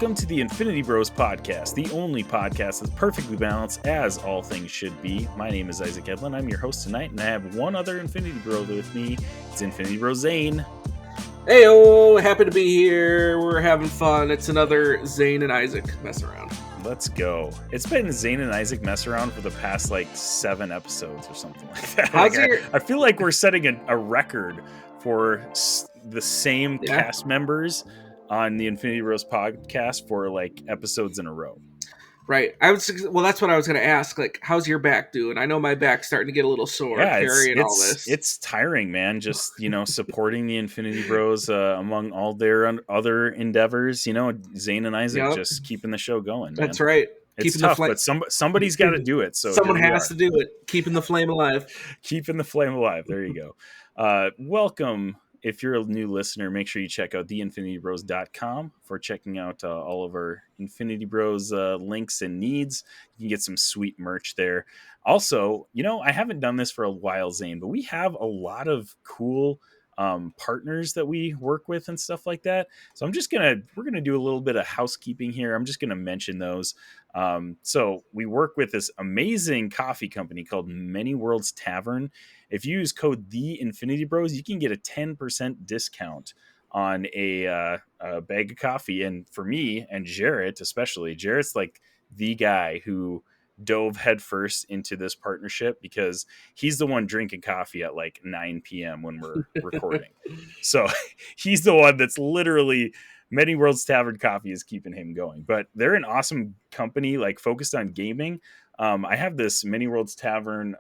Welcome to the Infinity Bros podcast, the only podcast that's perfectly balanced as all things should be. My name is Isaac Edlin. I'm your host tonight, and I have one other Infinity Bro with me. It's Infinity Bros Zayne. Heyo, happy to be here. We're having fun. It's another Zayne and Isaac mess around. Let's go. It's been Zayne and Isaac mess around for the past 7 episodes or something like that. I feel like we're setting a record for the same cast members on the Infinity Bros podcast for episodes in a row. Right. That's what I was going to ask. How's your back doing? I know my back's starting to get a little sore carrying all this. It's tiring, man. Just, supporting the Infinity Bros among all their other endeavors. Zayne and Isaac just keeping the show going, man. That's right. It's tough, but somebody's got to do it. So someone has to do it. Keeping the flame alive. Keeping the flame alive. There you go. Welcome. If you're a new listener, make sure you check out theinfinitybros.com for checking out all of our Infinity Bros links and needs. You can get some sweet merch there. Also, I haven't done this for a while, Zayne, but we have a lot of cool partners that we work with and stuff like that. So we're going to do a little bit of housekeeping here. I'm just going to mention those. So we work with this amazing coffee company called Many Worlds Tavern. If you use code The Infinity Bros, you can get a 10% discount on a bag of coffee. And for me and Jarrett, especially, Jarrett's the guy who dove headfirst into this partnership because he's the one drinking coffee at 9 p.m. when we're recording. So he's the one that's literally Many Worlds Tavern Coffee is keeping him going. But they're an awesome company, focused on gaming. I have this Many Worlds Tavern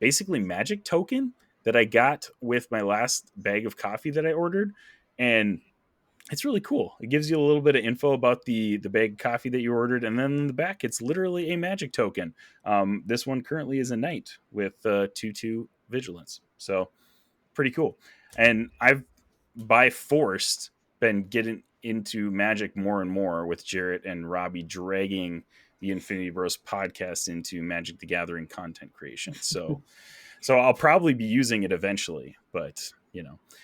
basically magic token that I got with my last bag of coffee that I ordered. And it's really cool. It gives you a little bit of info about the bag of coffee that you ordered. And then in the back, it's literally a magic token. This one currently is a knight with 2/2 vigilance. So pretty cool. And I've by force been getting into Magic more and more with Jarrett and Robbie dragging the Infinity Bros podcast into Magic the Gathering content creation. So I'll probably be using it eventually, but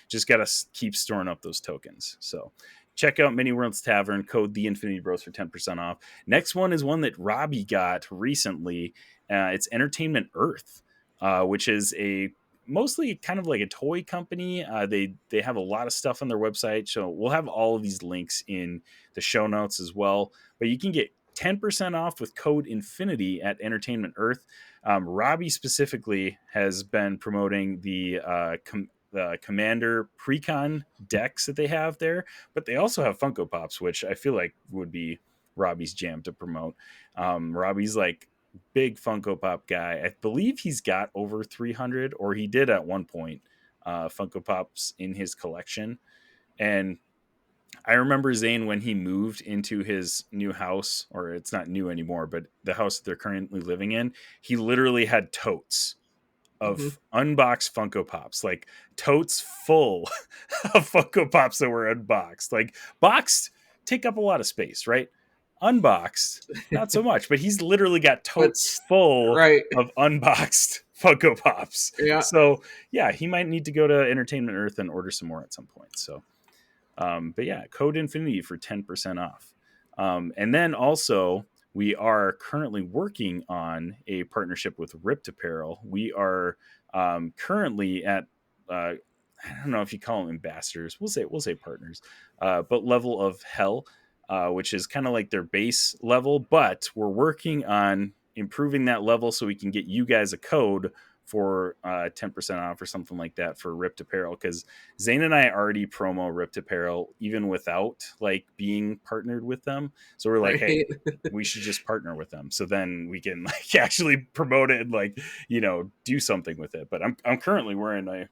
just got to keep storing up those tokens. So check out Many Worlds Tavern, code The Infinity Bros for 10% off. Next one is one that Robbie got recently. It's Entertainment Earth, which is mostly kind of like a toy company. They have a lot of stuff on their website. So we'll have all of these links in the show notes as well, but you can get 10% off with code Infinity at Entertainment Earth. Robbie specifically has been promoting the Commander Precon decks that they have there, but they also have Funko Pops, which I feel like would be Robbie's jam to promote. Robbie's big Funko Pop guy. I believe he's got over 300, or he did at one point, Funko Pops in his collection. And I remember Zayne when he moved into his new house, or it's not new anymore, but the house that they're currently living in, he literally had totes of unboxed Funko Pops, totes full of Funko Pops that were unboxed. Boxed take up a lot of space, right? Unboxed, not so much, but he's literally got totes full of unboxed Funko Pops. Yeah. So yeah, he might need to go to Entertainment Earth and order some more at some point. So, but yeah, code Infinity for 10% off. And then also we are currently working on a partnership with Ripped Apparel. We are currently at, I don't know if you call them ambassadors. We'll say partners, but Level of Hell, which is kind of like their base level, but we're working on improving that level so we can get you guys a code for 10% off or something like that for Ripped Apparel, because Zayne and I already promo Ripped Apparel even without being partnered with them. So we're hey, we should just partner with them, so then we can actually promote it and do something with it. But I'm currently wearing a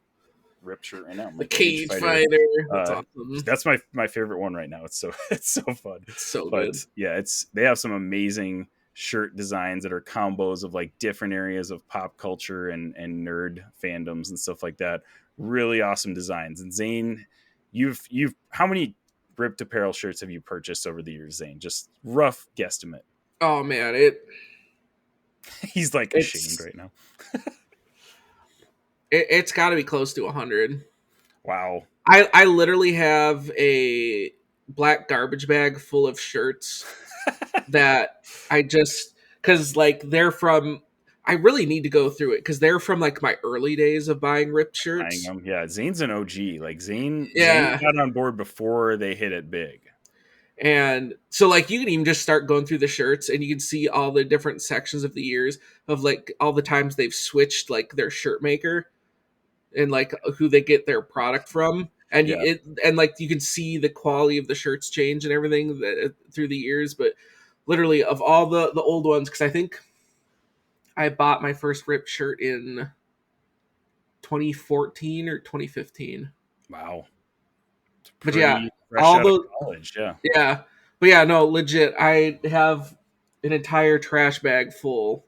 Rip shirt right now. The Cage Fighter. That's awesome. That's my favorite one right now. It's so fun. It's so but, good. Yeah, they have some amazing shirt designs that are combos of different areas of pop culture and nerd fandoms and stuff like that. Really awesome designs. And Zayne, you've how many Ripped Apparel shirts have you purchased over the years, Zayne? Just rough guesstimate. Oh man, he's ashamed right now. It's got to be close to 100. Wow. I literally have a black garbage bag full of shirts that I just, because like they're from, I really need to go through it because they're from like my early days of buying ripped Buying shirts. them. Yeah, Zayne's an OG. Like Zayne Yeah. got on board before they hit it big. And so like you can even just start going through the shirts and you can see all the different sections of the years of like all the times they've switched like their shirt maker and like who they get their product from. And Yeah. like you can see the quality of the shirts change and everything through the years. But literally of all the old ones, because I think I bought my first ripped shirt in 2014 or 2015. Wow. It's But yeah, pretty fresh all out of those, college. Yeah. yeah, but yeah, no, legit. I have an entire trash bag full,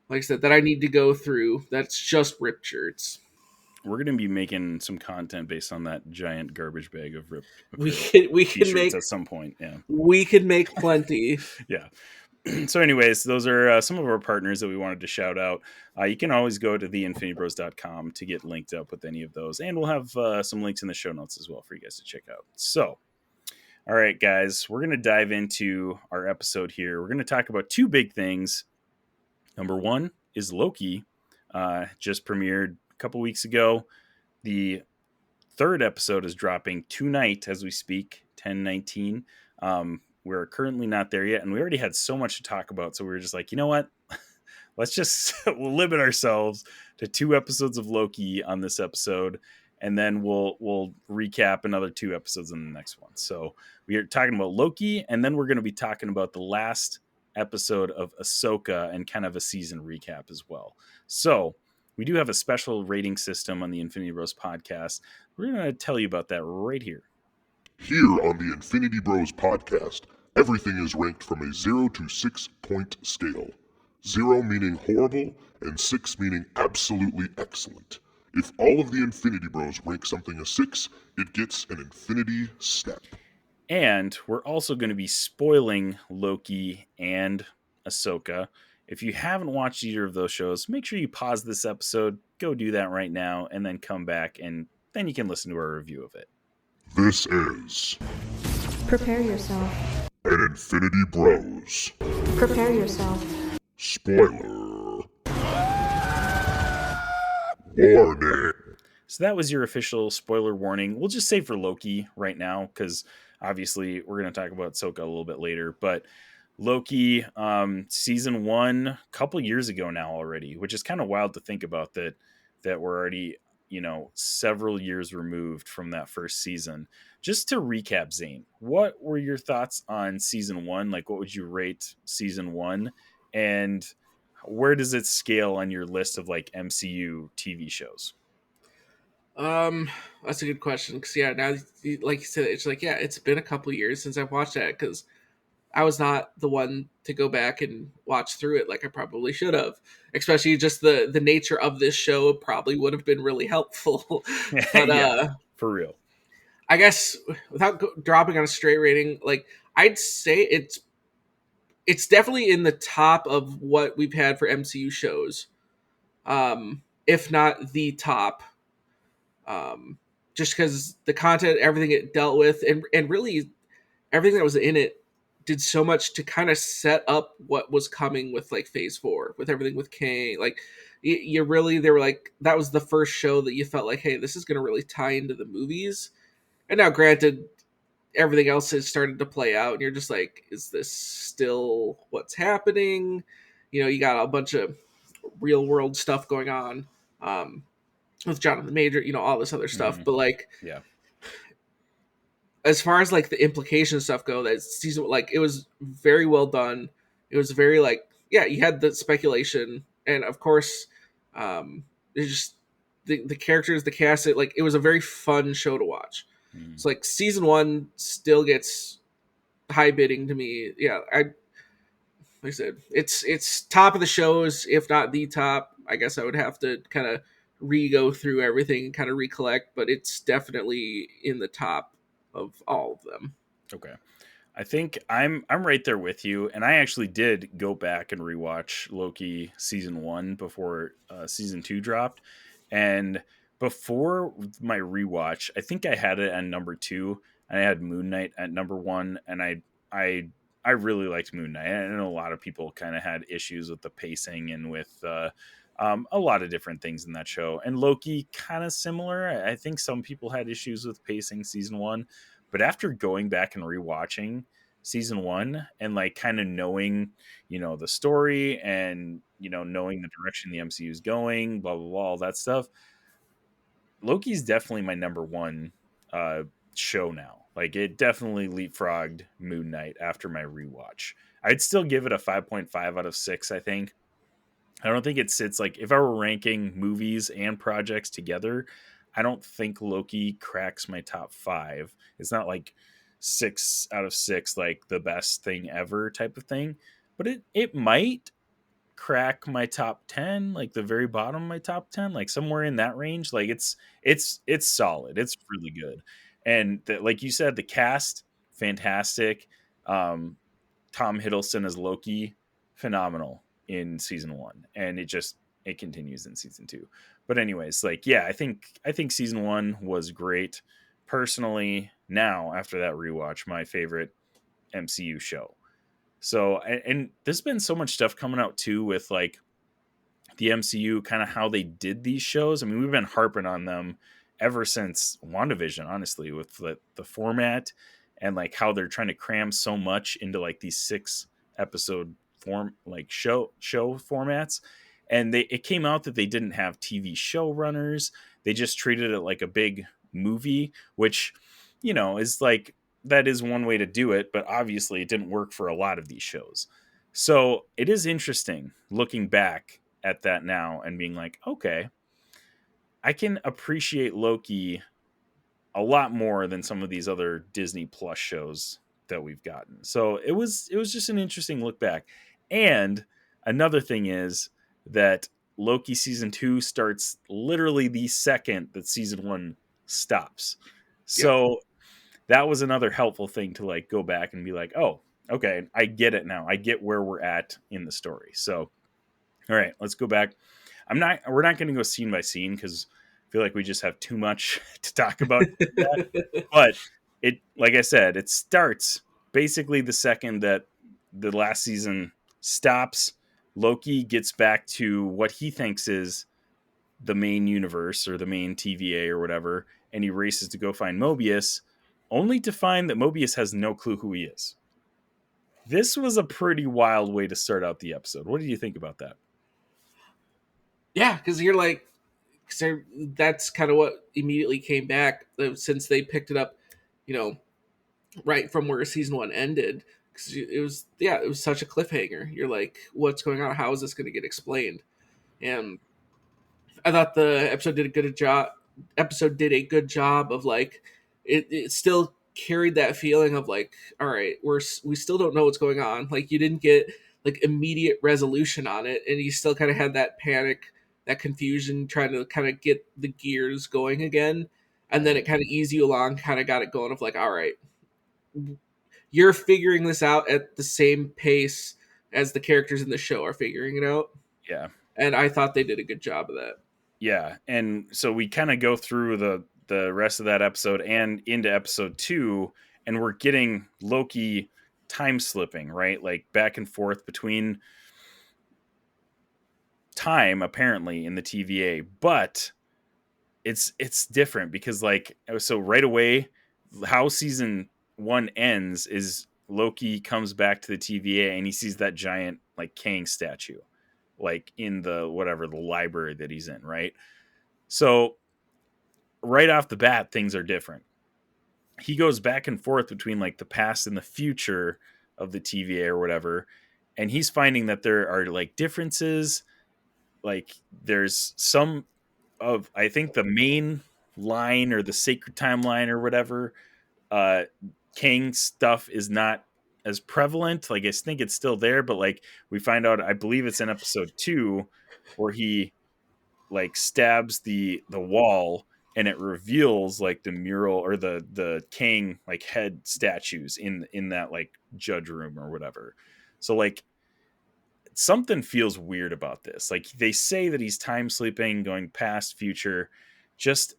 like I said, that I need to go through. That's just ripped shirts. We're going to be making some content based on that giant garbage bag of ripped We acrylic can t-shirts make at some point. Yeah. we can make plenty. Yeah. So anyways, those are some of our partners that we wanted to shout out. You can always go to theinfinitybros.com to get linked up with any of those. And we'll have some links in the show notes as well for you guys to check out. So, all right, guys, we're going to dive into our episode here. We're going to talk about two big things. Number one is Loki. Just premiered a couple weeks ago. The third episode is dropping tonight as we speak, 10/19. We're currently not there yet, and we already had so much to talk about, so we were just like, you know what? Let's just we'll limit ourselves to 2 episodes of Loki on this episode, and then we'll recap another 2 episodes in the next one. So we are talking about Loki, and then we're going to be talking about the last episode of Ahsoka and kind of a season recap as well. So we do have a special rating system on the Infinity Bros podcast. We're going to tell you about that right here. Here on the Infinity Bros podcast, everything is ranked from a 0 to 6 point scale. 0 meaning horrible, and 6 meaning absolutely excellent. If all of the Infinity Bros rank something a 6, it gets an Infinity Step. And we're also going to be spoiling Loki and Ahsoka. If you haven't watched either of those shows, make sure you pause this episode, go do that right now, and then come back, and then you can listen to our review of it. This is... Prepare yourself. An Infinity Bros. Prepare yourself. Spoiler. Warning. So that was your official spoiler warning. We'll just say for Loki right now, because obviously we're going to talk about Ahsoka a little bit later. But Loki, season 1, a couple years ago now already, which is kind of wild to think about that we're already, several years removed from that first season. Just to recap, Zane, what were your thoughts on season 1? Like, what would you rate season 1? And where does it scale on your list of like MCU TV shows? That's a good question. Cause yeah, now like you said, it's like, yeah, it's been a couple years since I've watched that because I was not the one to go back and watch through it like I probably should have. Especially just the nature of this show probably would have been really helpful. But Yeah, for real. I guess without dropping on a straight rating, like I'd say it's definitely in the top of what we've had for MCU shows. If not the top. Just because the content, everything it dealt with, and really everything that was in it did so much to kind of set up what was coming with like phase 4, with everything with Kang. Like you really, they were like, that was the first show that you felt like, hey, this is going to really tie into the movies. And now granted, everything else has started to play out and you're just like, is this still what's happening? You got a bunch of real world stuff going on. With Jonathan Major, all this other stuff. Mm-hmm. But like, yeah, as far as like the implication stuff go, that season, like it was very well done. It was very like, yeah, you had the speculation, and of course, it's just the characters, the cast. It was a very fun show to watch. Mm-hmm. So like season 1 still gets high bidding to me. Yeah, like I said, it's top of the shows, if not the top. I guess I would have to kind of re-go through everything and kind of recollect, but it's definitely in the top of all of them. Okay. I think I'm right there with you, and I actually did go back and rewatch Loki season 1 before season 2 dropped, and before my rewatch, I think I had it on number 2. and I had Moon Knight at number 1, and I really liked Moon Knight. I know a lot of people kind of had issues with the pacing and with a lot of different things in that show. And Loki, kind of similar. I think some people had issues with pacing season 1, but after going back and rewatching season 1 and like kind of knowing, the story and, knowing the direction the MCU is going, blah, blah, blah, all that stuff, Loki's definitely my number 1 show now. Like, it definitely leapfrogged Moon Knight after my rewatch. I'd still give it a 5.5 out of 6, I think. I don't think it sits, like, if I were ranking movies and projects together, I don't think Loki cracks my top 5. It's not like 6 out of 6, like the best thing ever type of thing, but it might crack my top 10, like the very bottom of my top 10, like somewhere in that range. Like, it's solid. It's really good. And like you said, the cast, fantastic. Tom Hiddleston as Loki, phenomenal in season 1, and it continues in season 2. But anyways, like, yeah, I think season 1 was great. Personally, now after that rewatch, my favorite MCU show. So, and there's been so much stuff coming out too with like the MCU, kind of how they did these shows. I mean, we've been harping on them ever since WandaVision, honestly, with the format and like how they're trying to cram so much into like these 6 episode form, like show formats. And it came out that they didn't have TV showrunners. They just treated it like a big movie, which, is like, that is one way to do it, but obviously it didn't work for a lot of these shows. So it is interesting looking back at that now and being like, okay, I can appreciate Loki a lot more than some of these other Disney Plus shows that we've gotten. So it was just an interesting look back. And another thing is that Loki season 2 starts literally the second that season 1 stops. So that was another helpful thing to like go back and be like, oh, okay, I get it now. I get where we're at in the story. So, all right, let's go back. We're not going to go scene by scene because I feel like we just have too much to talk about. But it, like I said, it starts basically the second that the last season stops. Loki gets back to what he thinks is the main universe or the main TVA or whatever, and he races to go find Mobius, only to find that Mobius has no clue who he is. This was a pretty wild way to start out the episode. What do you think about that? Yeah, because you're like, that's kind of what immediately came back since they picked it up, right from where season 1 ended. Because it was such a cliffhanger. You're like, what's going on? How is this going to get explained? And I thought the episode did a good job. Of like, it still carried that feeling of like, all right, we still don't know what's going on. Like, you didn't get like immediate resolution on it, and you still kind of had that panic, that confusion, trying to kind of get the gears going again. And then it kind of eased you along, kind of got it going of like, all right, you're figuring this out at the same pace as the characters in the show are figuring it out. Yeah. And I thought they did a good job of that. Yeah. And so we kind of go through the rest of that episode and into episode 2, and we're getting Loki time slipping, right? Like back and forth between time, apparently, in the TVA. But it's different because, like, so right away, how season 1 ends is Loki comes back to the TVA and he sees that giant like Kang statue, like in the library that he's in, right? So right off the bat, things are different. He goes back and forth between like the past and the future of the TVA or whatever, and he's finding that there are like differences. Like, there's some of, I think, the main line or the sacred timeline or whatever, Kang stuff is not as prevalent. Like, I think it's still there, but like we find out, I believe it's in episode 2 where he like stabs the wall and it reveals like the mural or the Kang like head statues in that like judge room or whatever. So like something feels weird about this. Like, they say that he's time sleeping, going past, future. Just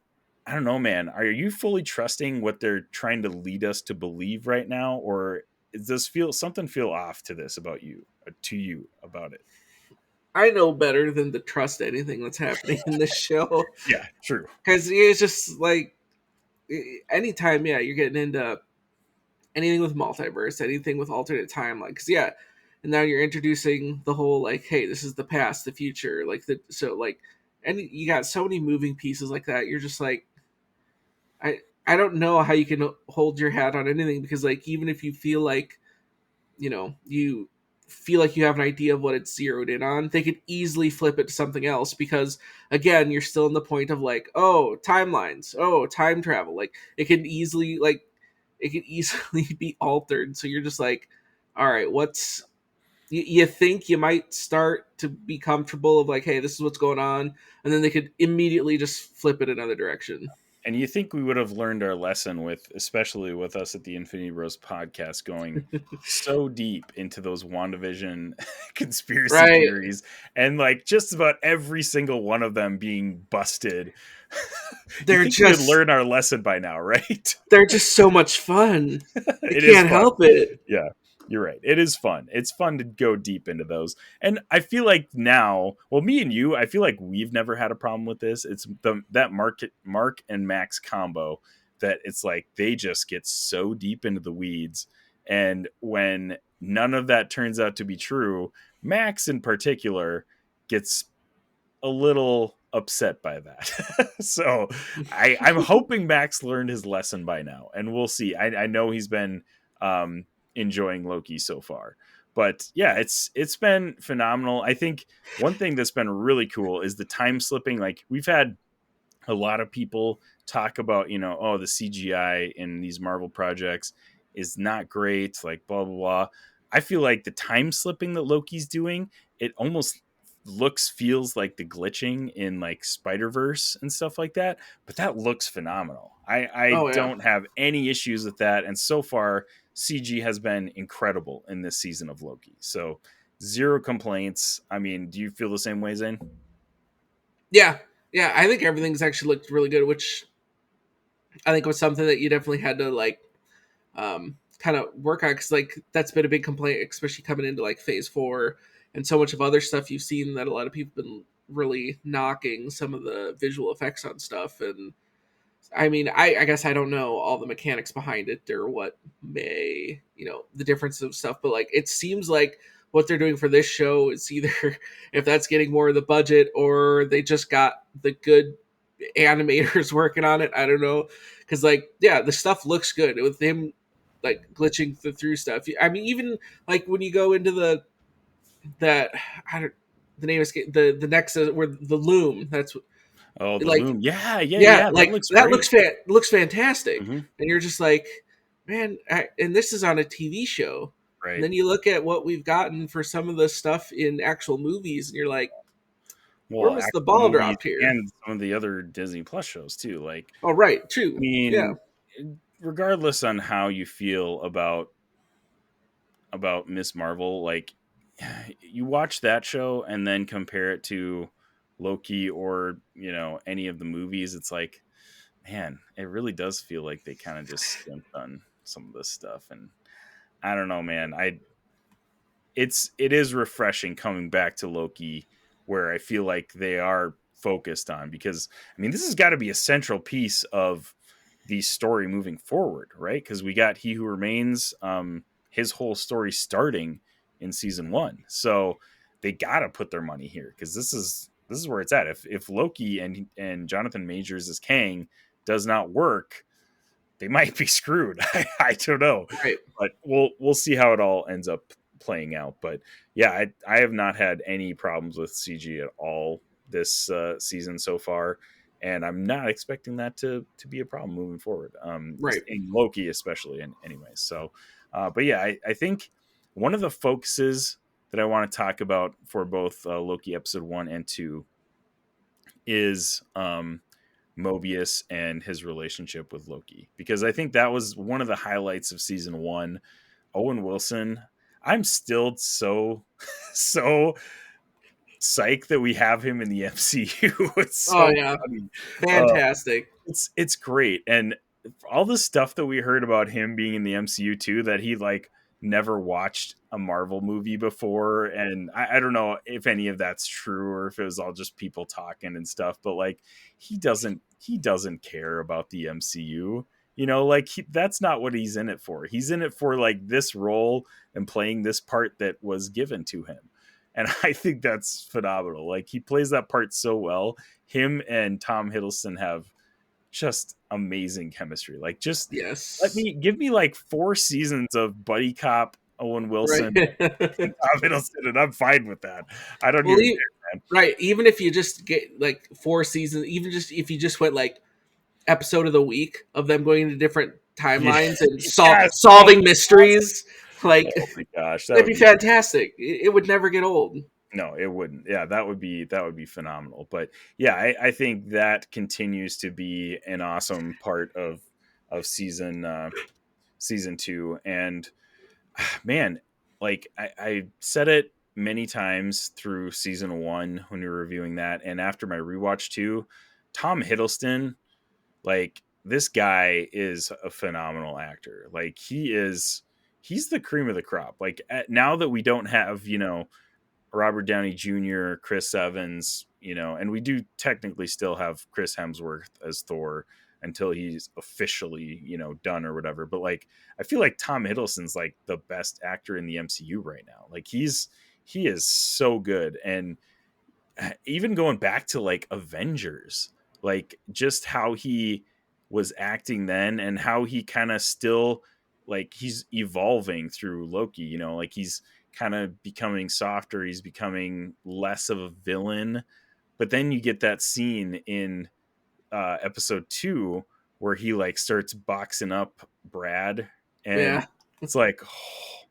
I don't know, man. Are you fully trusting what they're trying to lead us to believe right now, or does something feel off to this about you, to you about it? I know better than to trust anything that's happening in this show, Yeah, true. because it's just like anytime, yeah, you're getting into anything with multiverse, anything with alternate timeline, because yeah, and now you're introducing the whole like, hey, this is the past, the future, like and you got so many moving pieces like that. You're just like, I don't know how you can hold your hat on anything, because like even if you feel like you feel like you have an idea of what it's zeroed in on, they could easily flip it to something else, because again, you're still in the point of like, oh, timelines, oh, time travel, like it could easily be altered. So you're just like, all right, you think you might start to be comfortable of like, hey, this is what's going on, and then they could immediately just flip it another direction. And you think we would have learned our lesson with, especially with us at the Infinity Bros podcast, going so deep into those WandaVision conspiracy Right. theories, and like just about every single one of them being busted. You They're think we would just learn our lesson by now, right? they're just so much fun. I It is can't fun. help it. Yeah, you're right. It is fun. It's fun to go deep into those. And I feel like now, well, me and you, I feel like we've never had a problem with this. It's that Mark and Max combo that it's like they just get so deep into the weeds. And when none of that turns out to be true, Max in particular gets a little upset by that. So I'm hoping Max learned his lesson by now, and we'll see. I know he's been um, enjoying Loki so far, but yeah, it's been phenomenal. I think one thing that's been really cool is the time slipping. Like we've had a lot of people talk about, oh, the CGI in these Marvel projects is not great, like blah blah blah. I feel like the time slipping that Loki's doing, it almost feels like the glitching in like Spider-Verse and stuff like that, but that looks phenomenal. I Oh yeah. don't have any issues with that, and so far CG has been incredible in this season of Loki. So zero complaints. I mean, do you feel the same way, Zane? Yeah. Yeah, I think everything's actually looked really good, which I think was something that you definitely had to like kind of work on, because like that's been a big complaint, especially coming into like phase 4 and so much of other stuff you've seen, that a lot of people have been really knocking some of the visual effects on stuff. And I mean, I guess I don't know all the mechanics behind it or what may, the difference of stuff, but like it seems like what they're doing for this show is either if that's getting more of the budget, or they just got the good animators working on it. I don't know, because like yeah, the stuff looks good with him like glitching through stuff. I mean, even like when you go into that I don't the name is the next where the loom. That's Oh, the like loom. Yeah, yeah, yeah, yeah. That like looks that great. looks fantastic, Hmm. and you're just like, man, and this is on a TV show. And Right. then you look at what we've gotten for some of the stuff in actual movies, and you're like, where Well, was the actual ball movies dropped here? and some of the other Disney Plus shows too. Like, Oh, right, I true, yeah, mean, regardless on how you feel about Miss Marvel, like you watch that show and then compare it to Loki or any of the movies, it's like, man, it really does feel like they kind of just skimped on some of this stuff. And I don't know, man. It is refreshing coming back to Loki, where I feel like they are focused on, because I mean this has got to be a central piece of the story moving forward, right? Because we got He Who Remains, his whole story starting in season 1, so they got to put their money here, because this is where it's at. If Loki and Jonathan Majors as Kang does not work, they might be screwed. I don't know, right. but we'll see how it all ends up playing out. But yeah, I have not had any problems with CG at all this season so far, and I'm not expecting that to be a problem moving forward. Right. In Loki especially. And anyways, so but yeah, I think one of the focuses that I want to talk about for both Loki episode 1 and 2 is Mobius and his relationship with Loki, because I think that was one of the highlights of season 1. Owen Wilson, I'm still so so psych that we have him in the MCU. It's Oh so yeah, funny. fantastic. It's great. And all the stuff that we heard about him being in the MCU too, that he like never watched a Marvel movie before. And I don't know if any of that's true or if it was all just people talking and stuff, but like he doesn't care about the MCU. You know, like that's not what he's in it for. He's in it for like this role and playing this part that was given to him. And I think that's phenomenal. Like he plays that part so well. Him and Tom Hiddleston have just amazing chemistry. Like just Yes. give me like 4 seasons of buddy cop Owen Right. Wilson and Tom Hiddleston, and I'm fine with that. I don't Well, even care, man. right. Even if you just get like 4 seasons, even just if you just went like episode of the week of them going into different Yeah. timelines and Yes. solving mysteries, like Oh my gosh, that that'd would be be fantastic. It would never get old. no, it wouldn't. Yeah, that would be phenomenal. But yeah, I think that continues to be an awesome part of season 2. And man, like I said it many times through season 1 when we were reviewing that, and after my rewatch too, Tom Hiddleston, like this guy is a phenomenal actor. Like he's the cream of the crop. Like now that we don't have, Robert Downey Jr., Chris Evans, and we do technically still have Chris Hemsworth as Thor until he's officially, done or whatever. But like, I feel like Tom Hiddleston's like the best actor in the MCU right now. Like he is so good. And even going back to like Avengers, like just how he was acting then and how he kind of still like he's evolving through Loki, like he's kind of becoming softer, he's becoming less of a villain. But then you get that scene in episode 2 where he like starts boxing up Brad, and Yeah. it's like, oh,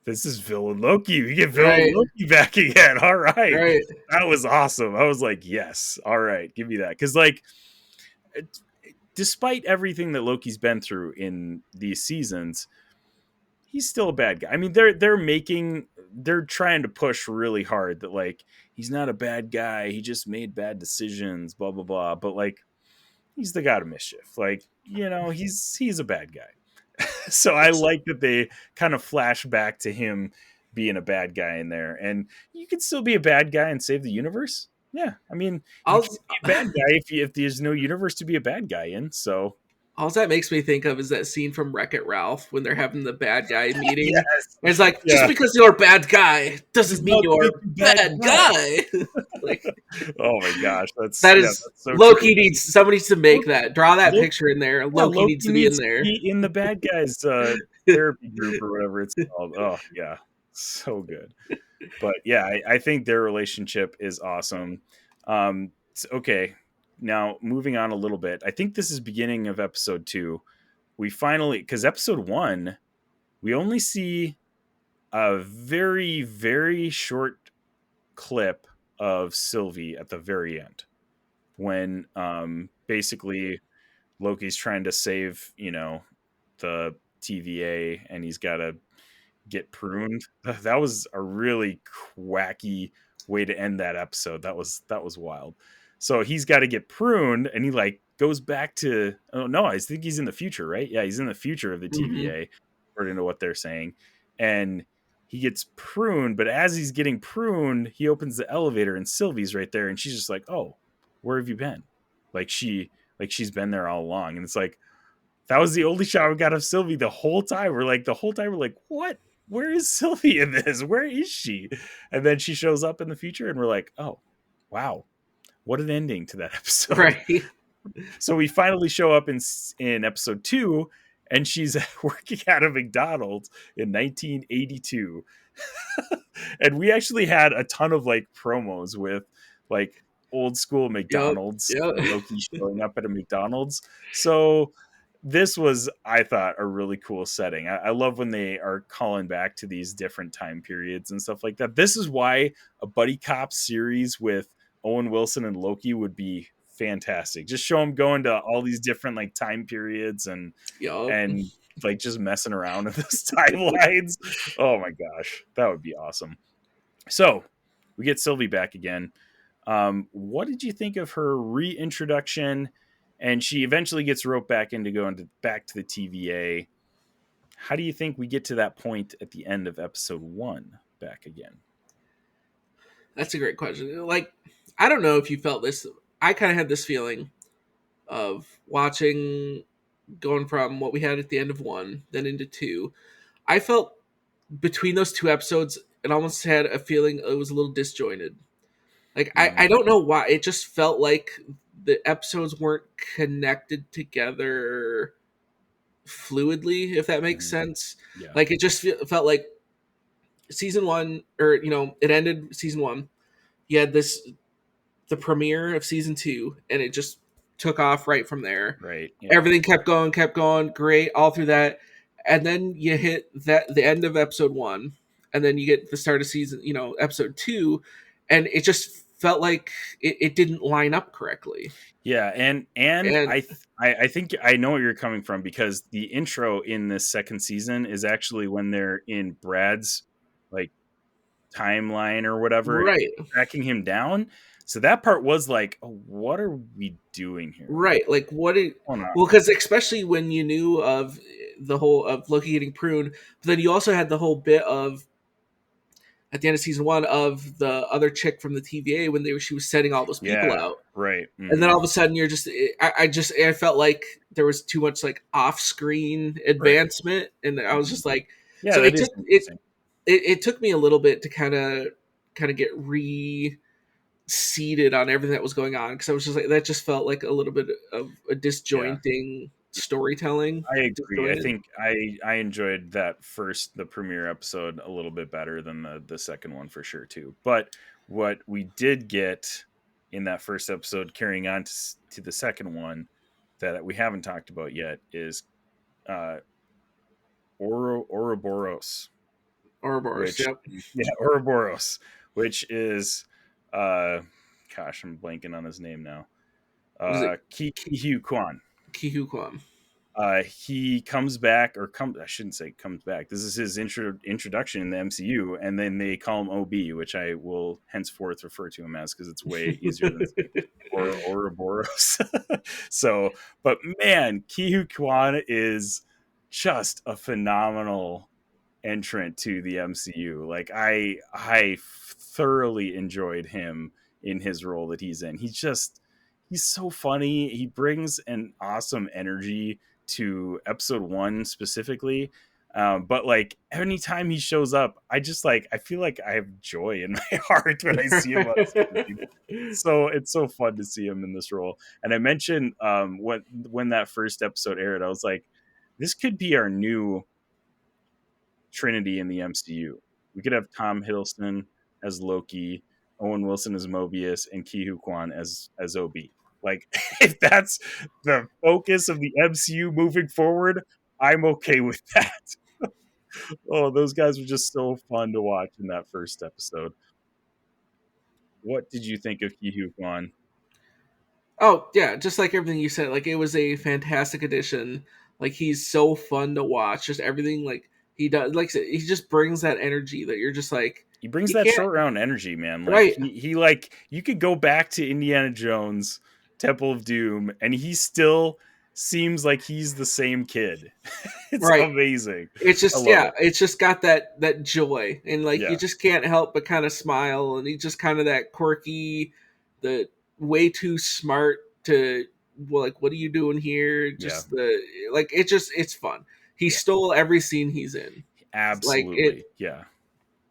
this is villain Loki. We get villain Right. Loki back again. All right. Right. That was awesome. I was like, yes. All right. Give me that. Because, like, despite everything that Loki's been through in these seasons, he's still a bad guy. I mean, they're trying to push really hard that, like, he's not a bad guy. He just made bad decisions, blah, blah, blah. But, like, he's the god of mischief. Like, he's a bad guy. So I like that they kind of flash back to him being a bad guy in there, and you can still be a bad guy and save the universe. Yeah, I mean, you All, can be a bad guy if there's no universe to be a bad guy in. So all that makes me think of is that scene from Wreck-It Ralph when they're having the bad guy meeting. yes, And it's like, yeah. just because you're a bad guy doesn't mean not you're a make you bad guy. Like, Oh my gosh, that's that's so Loki true. somebody needs to make that. Draw that Loki- picture in there. Yeah, Loki needs to be in there. in the bad guys therapy group or whatever it's called. Oh yeah, so good. But yeah, I think their relationship is awesome. Okay, now moving on a little bit. I think this is beginning of episode 2. We finally, because episode 1, we only see a very, very short clip of Sylvie at the very end when basically Loki's trying to save, the TVA, and he's got to get pruned. That was a really wacky way to end that episode. That was wild. So he's got to get pruned, and he like goes back to, oh no, I think he's in the future, right? Yeah, he's in the future of the TVA, according to what they're saying. And he gets pruned, but as he's getting pruned, he opens the elevator and Sylvie's right there, and she's just like, "Oh, where have you been?" She's been there all along. And it's like, that was the only shot we got of Sylvie the whole time. We're like, what? Where is Sylvie in this? Where is she? And then she shows up in the future, and we're like, oh, wow, what an ending to that episode. Right. So we finally show up in episode 2, and she's working at a McDonald's in 1982. And we actually had a ton of like promos with like old school McDonald's, Yep. Loki showing up at a McDonald's. So this was, I thought, a really cool setting. I love when they are calling back to these different time periods and stuff like that. This is why a buddy cop series with Owen Wilson and Loki would be fantastic. Just show them going to all these different like time periods and like just messing around with those timelines. Oh my gosh, that would be awesome. So we get Sylvie back again. What did you think of her reintroduction? And she eventually gets roped back into going back to the TVA. How do you think we get to that point at the end of episode 1 back again? That's a great question. Like, I don't know if you felt this. I kind of had this feeling of watching, going from what we had at the end of 1, then into 2. I felt between those 2 episodes, it almost had a feeling it was a little disjointed. Like, I don't know why. It just felt like the episodes weren't connected together fluidly, if that makes sense. Yeah. Like, it just felt like season 1, or, it ended season 1. You had the premiere of season 2, and it just took off right from there. Right. Yeah. Everything kept going, great all through that. And then you hit the end of episode 1, and then you get the start of season, episode 2, and it just felt like it didn't line up correctly. Yeah, and I think I know where you're coming from, because the intro in this second season is actually when they're in Brad's like timeline or whatever, right, tracking him down. So that part was like, oh, what are we doing here? Right, like what? Well, because especially when you knew of the whole of Loki getting pruned, but then you also had the whole bit of at the end of season 1 of the other chick from the TVA when she was setting all those people out, right? Mm-hmm. And then all of a sudden you're just, I felt like there was too much like off-screen advancement, right. And I was just like, yeah. So it took me a little bit to kind of get seated on everything that was going on, because I was just like, that just felt like a little bit of a disjointing storytelling. I agree. I think I enjoyed the premiere episode a little bit better than the second one for sure too. But what we did get in that first episode, carrying on to the second one, that we haven't talked about yet, is Ouroboros. Ouroboros, yep. Yeah, Ouroboros, which is gosh, I'm blanking on his name now. Ki-Hu Kwan. Ki-Hu Kwan. He comes back, I shouldn't say comes back. This is his introduction in the MCU, and then they call him OB, which I will henceforth refer to him as, because it's way easier than Ouroboros. So, but man, Ki-Hu Kwan is just a phenomenal entrant to the MCU. Like I thoroughly enjoyed him in his role that he's in. He's so funny. He brings an awesome energy to episode 1 specifically. But like anytime he shows up, I feel like I have joy in my heart when I see him on screen. So it's so fun to see him in this role. And I mentioned when that first episode aired, I was like, this could be our new Trinity in the MCU. We could have Tom Hiddleston as Loki, Owen Wilson as Mobius, and Ki-Hu Kwan as OB. Like, if that's the focus of the MCU moving forward, I'm okay with that. Oh, those guys were just so fun to watch in that first episode. What did you think of Ki-Hu Kwan? Oh, yeah, just like everything you said. Like, it was a fantastic addition. Like, he's so fun to watch. Just everything, like, he does. Like, he just brings that energy that you're just like... He brings that short round energy, man. Like, right. He like, you could go back to Indiana Jones, Temple of Doom, and he still seems like he's the same kid. It's amazing. It's just, it's just got that joy, and like you just can't help but kind of smile, and he's just kind of that quirky, the way too smart to, well, like, what are you doing here? Just it's fun. He stole every scene he's in. Absolutely.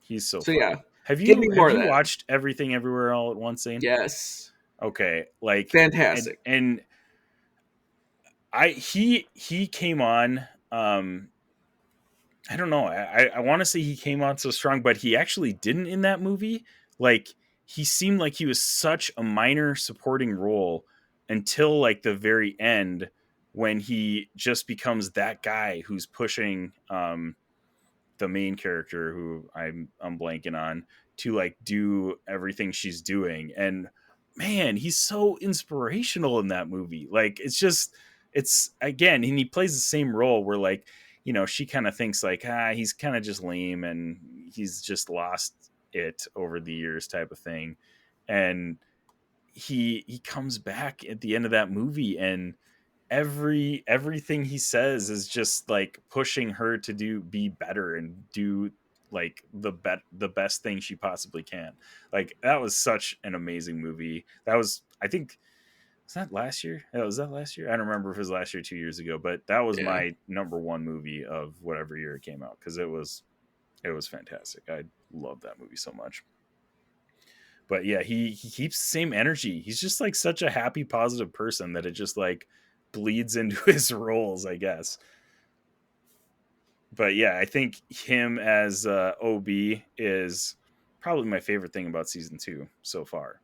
He's so fun. Yeah. Have you watched Everything Everywhere All at Once, Zane? Yes. Okay, like fantastic. And he came on. I don't know. I want to say he came on so strong, but he actually didn't in that movie. Like, he seemed like he was such a minor supporting role until like the very end, when he just becomes that guy who's pushing the main character, who I'm blanking on, to like do everything she's doing. And man, he's so inspirational in that movie. Like, it's again, and he plays the same role where, like, she kind of thinks like, he's kind of just lame and he's just lost it over the years type of thing. And he comes back at the end of that movie, and everything he says is just like pushing her to be better and do like the best thing she possibly can. Like that was such an amazing movie. That was, I think, was that last year? Yeah, was that last year? I don't remember if it was last year, 2 years ago, but that was my number one movie of whatever year it came out, because it was fantastic. I love that movie so much. But yeah, he keeps the same energy. He's just like such a happy, positive person that it just like bleeds into his roles, I guess. But yeah, I think him as OB is probably my favorite thing about season 2 so far.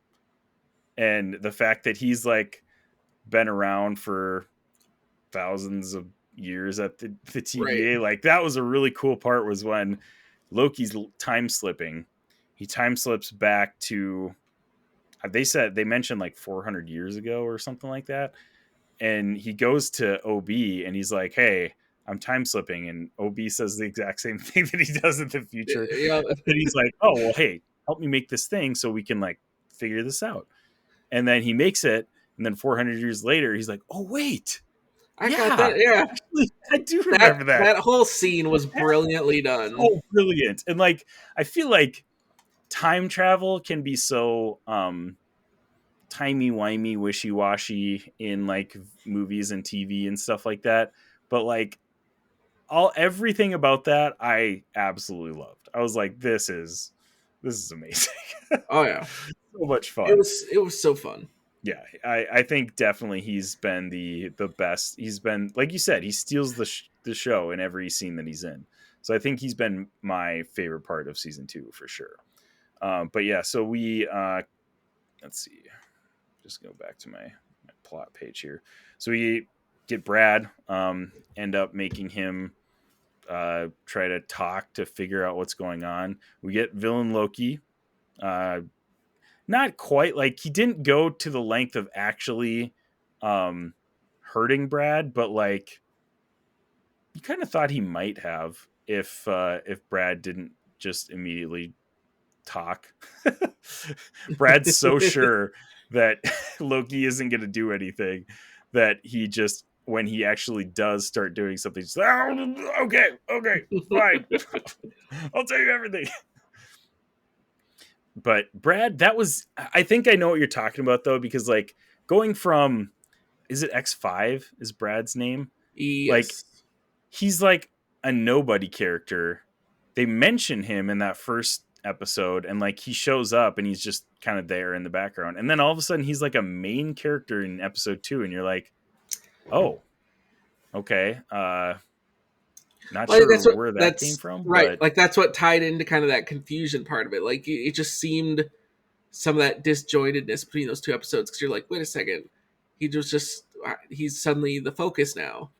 And the fact that he's like been around for thousands of years at the TVA, Right. like that was a really cool part, was when Loki's time slipping. He time slips back to, they mentioned like 400 years ago or something like that. And he goes to OB and he's like, hey, I'm time slipping. And OB says the exact same thing that he does in the future. Yeah. And he's like, oh, well, hey, help me make this thing so we can like figure this out. And then he makes it. And then 400 years later, he's like, oh, wait. I got that. Yeah. Actually, I do remember that. That whole scene was brilliantly done. Oh, brilliant. And like, I feel like time travel can be so timey-wimey, wishy-washy in like movies and TV and stuff like that. But like everything about that I absolutely loved. I was like, this is amazing. Oh yeah. So much fun. It was so fun. Yeah, I think definitely he's been the best. He's been, like you said, he steals the show in every scene that he's in. So I think he's been my favorite part of season 2 for sure. But yeah, so we let's see, just go back to my plot page here. So we get Brad, end up making him try to talk to figure out what's going on. We get villain Loki. Not quite, like he didn't go to the length of actually hurting Brad, but like you kind of thought he might have if Brad didn't just immediately talk. Brad's so sure that Loki isn't going to do anything that he just, when he actually does start doing something, he's like, oh, okay, fine. I'll tell you everything. But Brad, that was, I think I know what you're talking about though, because like going from, is it X5 is Brad's name? Yes. Like he's like a nobody character. They mention him in that first episode and like he shows up and he's just kind of there in the background. And then all of a sudden he's like a main character in episode 2 and you're like, oh, okay. Not sure where that came from. Right. But like that's what tied into kind of that confusion part of it. Like it just seemed some of that disjointedness between those two episodes. Cause you're like, wait a second. He's suddenly the focus now.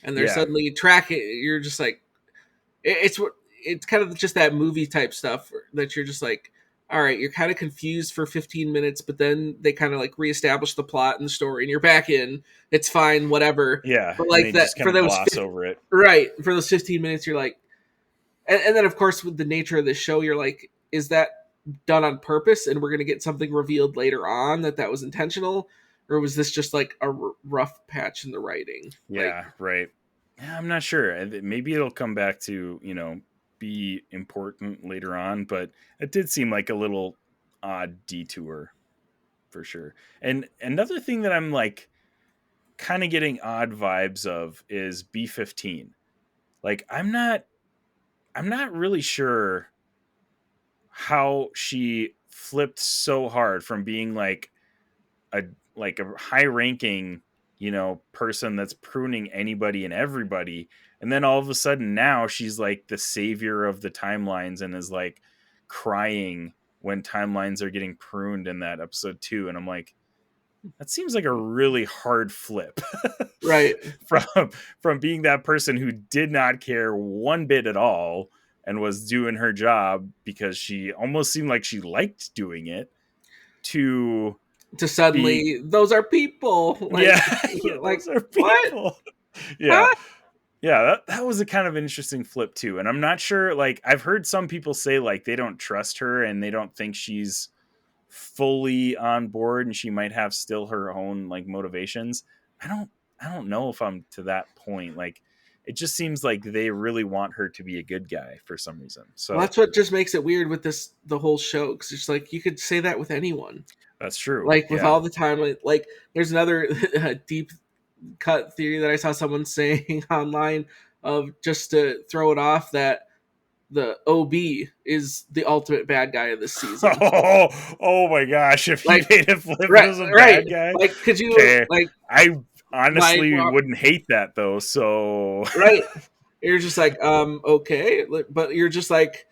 And they're suddenly tracking. You're just like, it's kind of just that movie type stuff that you're just like, all right, you're kind of confused for 15 minutes, but then they kind of like reestablish the plot and the story and you're back in. It's fine, whatever. Yeah. But like that for those gloss over it. Right. For those 15 minutes, you're like, and then of course with the nature of the show, you're like, is that done on purpose? And we're going to get something revealed later on that was intentional? Or was this just like a rough patch in the writing? Yeah, right. Yeah, I'm not sure. Maybe it'll come back to, be important later on, but it did seem like a little odd detour for sure. And another thing that I'm like kind of getting odd vibes of is B-15. Like I'm not really sure how she flipped so hard from being like a high ranking, person that's pruning anybody and everybody. And then all of a sudden now she's like the savior of the timelines and is like crying when timelines are getting pruned in that episode 2. And I'm like, that seems like a really hard flip. Right. From being that person who did not care one bit at all and was doing her job because she almost seemed like she liked doing it, to suddenly those are people. Like, yeah, like those are people. what? Yeah. Huh? Yeah, that was a kind of interesting flip too. And I'm not sure, like, I've heard some people say like they don't trust her and they don't think she's fully on board and she might have still her own like motivations. I don't know if I'm to that point. Like, it just seems like they really want her to be a good guy for some reason. Well, So that's what just makes it weird with the whole show, because it's like you could say that with anyone. that's true. Like with Yeah. all the time, like there's another deep cut theory that I saw someone saying online of just to throw it off that the OB is the ultimate bad guy of this season. Oh my gosh! If you Like, made it flip right, as a right. bad guy, Like, could you okay. like I honestly well, wouldn't hate that though. So right? You're just like, okay, but you're just like,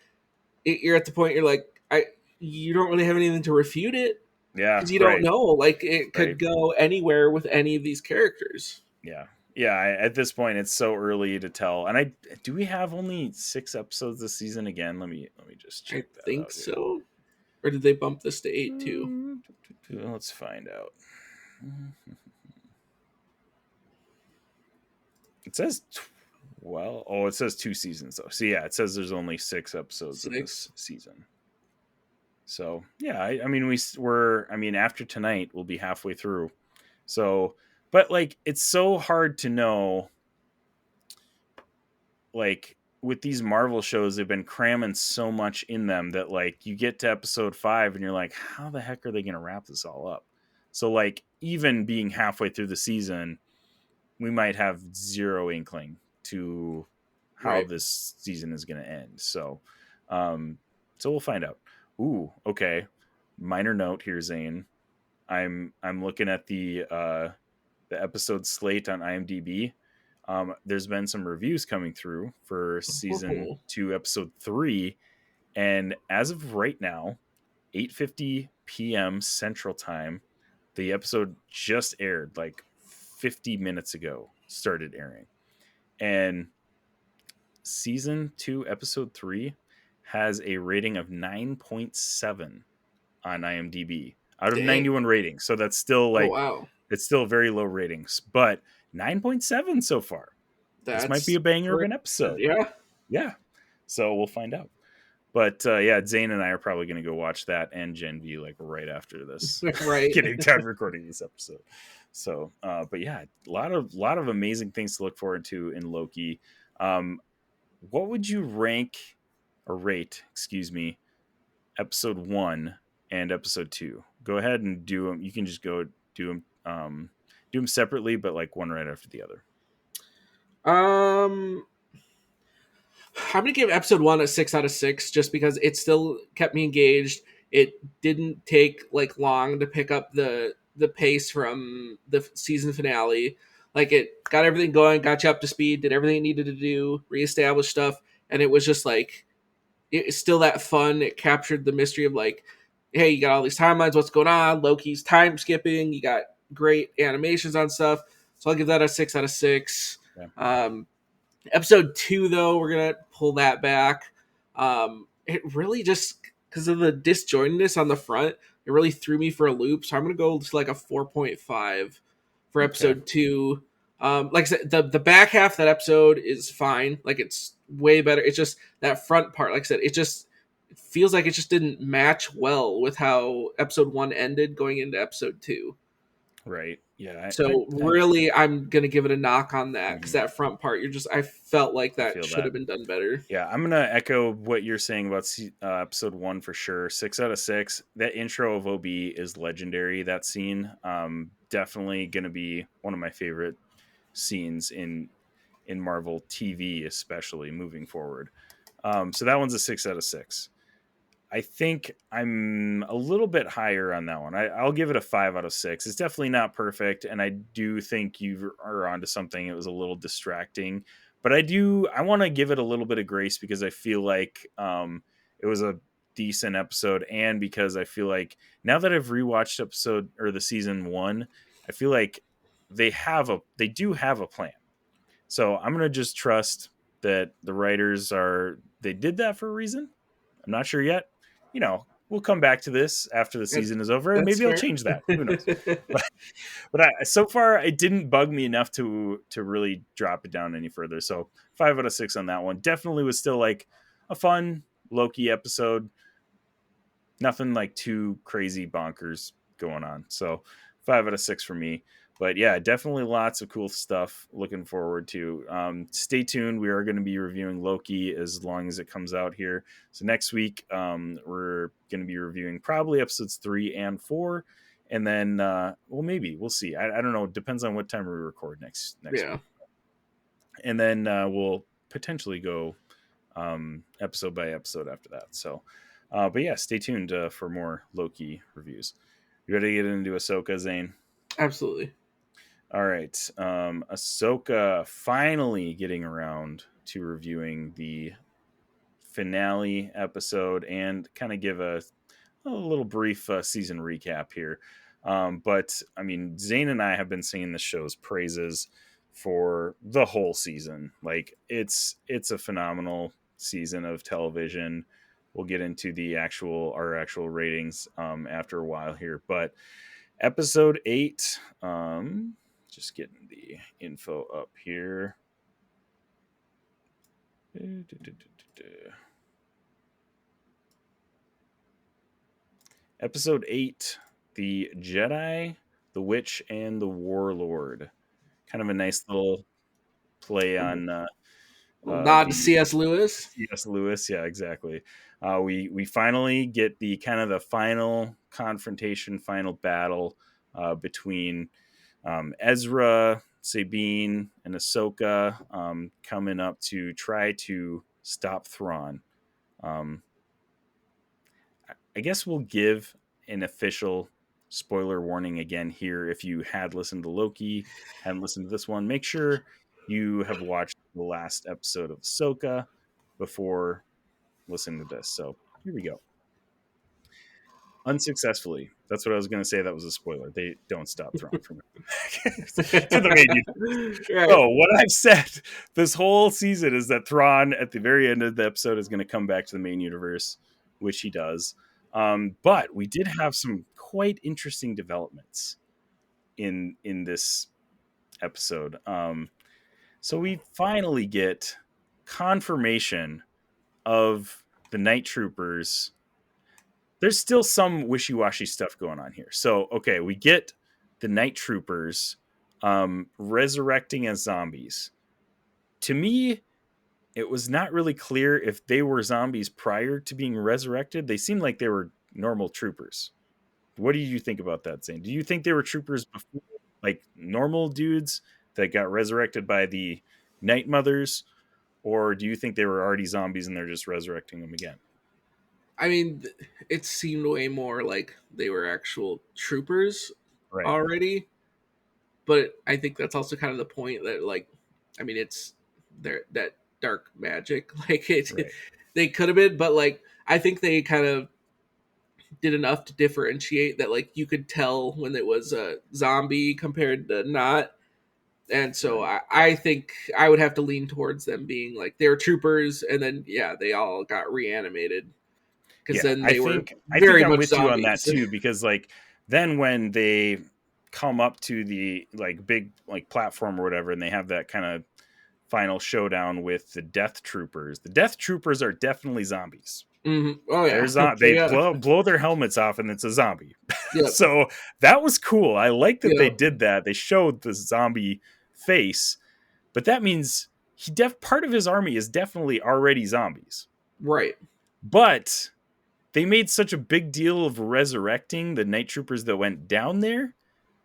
you're at the point you're like, you don't really have anything to refute it yeah, because you don't right, know. Like, it right. could go anywhere with any of these characters. Yeah. At this point, it's so early to tell. And do we have only 6 episodes this season again? Let me just I check that think out here. so. Or did they bump this to 8 too? Let's find out. It says 12. Oh, it says 2 seasons though. So yeah, it says there's only 6 episodes in this season. So yeah, I mean I mean after tonight we'll be halfway through. So, but like it's so hard to know. Like with these Marvel shows, they've been cramming so much in them that like you get to episode 5 and you're like, how the heck are they going to wrap this all up? So like even being halfway through the season, we might have zero inkling to how this season is going to end. So, so we'll find out. Ooh, okay. Minor note here, Zane. I'm looking at the episode slate on IMDb. There's been some reviews coming through for season 2, episode 3, and as of right now, 8:50 p.m. Central Time, the episode just aired like 50 minutes ago. Started airing, and season 2, episode 3 has a rating of 9.7 on IMDb out of 91 ratings. So that's still like, it's still very low ratings, but 9.7 so far. This might be a banger of an episode. Yeah. So we'll find out. But yeah, Zane and I are probably going to go watch that and Gen V like right after this, getting done recording this episode. So, but yeah, a lot of amazing things to look forward to in Loki. What would you rank or rate, excuse me, episode 1 and episode 2? Go ahead and do them. You can just go do them separately, but like one right after the other. I'm gonna give episode 1 a 6 out of 6 just because it still kept me engaged. It didn't take like long to pick up the pace from the season finale. Like, it got everything going, got you up to speed, did everything it needed to do, reestablished stuff, and it was just like, it's still that fun. It captured the mystery of like, hey, you got all these timelines, what's going on? Loki's time skipping, you got great animations on stuff. So I'll give that a 6 out of 6. Yeah. Episode 2, though, we're gonna pull that back. It really just, because of the disjointedness on the front, it really threw me for a loop. So I'm gonna go to like a 4.5 for episode 2. Like I said, the back half of that episode is fine. Like, it's way better. It's just that front part. Like I said, it feels like it just didn't match well with how episode 1 ended going into episode 2. Right. Yeah. So really, I'm gonna give it a knock on that, because that front part, I felt like that should have been done better. Yeah, I'm gonna echo what you're saying about episode 1 for sure. 6 out of 6. That intro of OB is legendary. That scene, definitely gonna be one of my favorite scenes in Marvel TV, especially moving forward. So that one's a 6 out of 6. I think I'm a little bit higher on that one. I'll give it a 5 out of 6. It's definitely not perfect, and I do think you are onto something. It was a little distracting, but I want to give it a little bit of grace because I feel like it was a decent episode, and because I feel like now that I've rewatched the season 1, I feel like they do have a plan. So I'm gonna just trust that the writers they did that for a reason. I'm not sure yet. we'll come back to this after the season is over, and That's maybe I'll fair. change that. Who knows? But so far, it didn't bug me enough to really drop it down any further. So 5 out of 6 on that one. Definitely was still like a fun Loki episode. Nothing like too crazy bonkers going on. So 5 out of 6 for me. But yeah, definitely lots of cool stuff. Looking forward to. Stay tuned. We are going to be reviewing Loki as long as it comes out here. So next week, we're going to be reviewing probably episodes 3 and 4. And then, well, maybe we'll see. I don't know. Depends on what time we record next week. And then we'll potentially go episode by episode after that. So, but yeah, stay tuned for more Loki reviews. You ready to get into Ahsoka, Zane? Absolutely. All right. Ahsoka finally getting around to reviewing the finale episode and kind of give a little brief season recap here. But I mean, Zane and I have been singing the show's praises for the whole season. Like it's a phenomenal season of television. We'll get into our actual ratings after a while here, but episode 8, just getting the info up here. Episode 8, The Jedi, the Witch, and the Warlord. Kind of a nice little play on nod to C.S. Lewis. C.S. Lewis, yeah, exactly. We finally get the kind of the final confrontation, final battle between Ezra, Sabine, and Ahsoka coming up to try to stop Thrawn. I guess we'll give an official spoiler warning again here. If you had listened to Loki, hadn't listened to this one, make sure you have watched the last episode of Ahsoka before listening to this. So here we go. Unsuccessfully. That's what I was going to say. That was a spoiler. They don't stop Thrawn from to the main universe. Right. So what I've said this whole season is that Thrawn at the very end of the episode is going to come back to the main universe, which he does. But we did have some quite interesting developments in this episode. So we finally get confirmation of the Night Troopers. There's still some wishy-washy stuff going on here. So, okay, we get the Night Troopers resurrecting as zombies. To me, it was not really clear if they were zombies prior to being resurrected. They seemed like they were normal troopers. What do you think about that, Zane? Do you think they were troopers before, like normal dudes that got resurrected by the Night Mothers? Or do you think they were already zombies and they're just resurrecting them again? I mean, it seemed way more like they were actual troopers already. But I think that's also kind of the point that, like, I mean, it's that dark magic. Like, they could have been, but, like, I think they kind of did enough to differentiate that, like, you could tell when it was a zombie compared to not. And so I think I would have to lean towards them being, like, they were troopers, and then, yeah, they all got reanimated. Because then they were very much with zombies. You on that too, because like then when they come up to the like big like platform or whatever, and they have that kind of final showdown with the Death Troopers. The Death Troopers are definitely zombies. Mm-hmm. Oh yeah, they blow their helmets off, and it's a zombie. Yep. So that was cool. I like that they did that. They showed the zombie face, but that means part of his army is definitely already zombies, right? But they made such a big deal of resurrecting the Night Troopers that went down there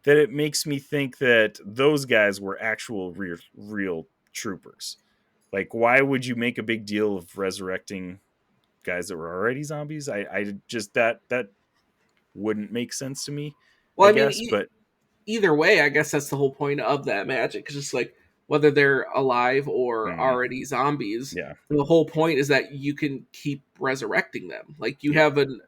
that it makes me think that those guys were actual real troopers. Like, why would you make a big deal of resurrecting guys that were already zombies? I just that wouldn't make sense to me. Well, I mean, but either way, I guess that's the whole point of that magic. Because it's like, whether they're alive or already zombies, the whole point is that you can keep resurrecting them. Like, you have an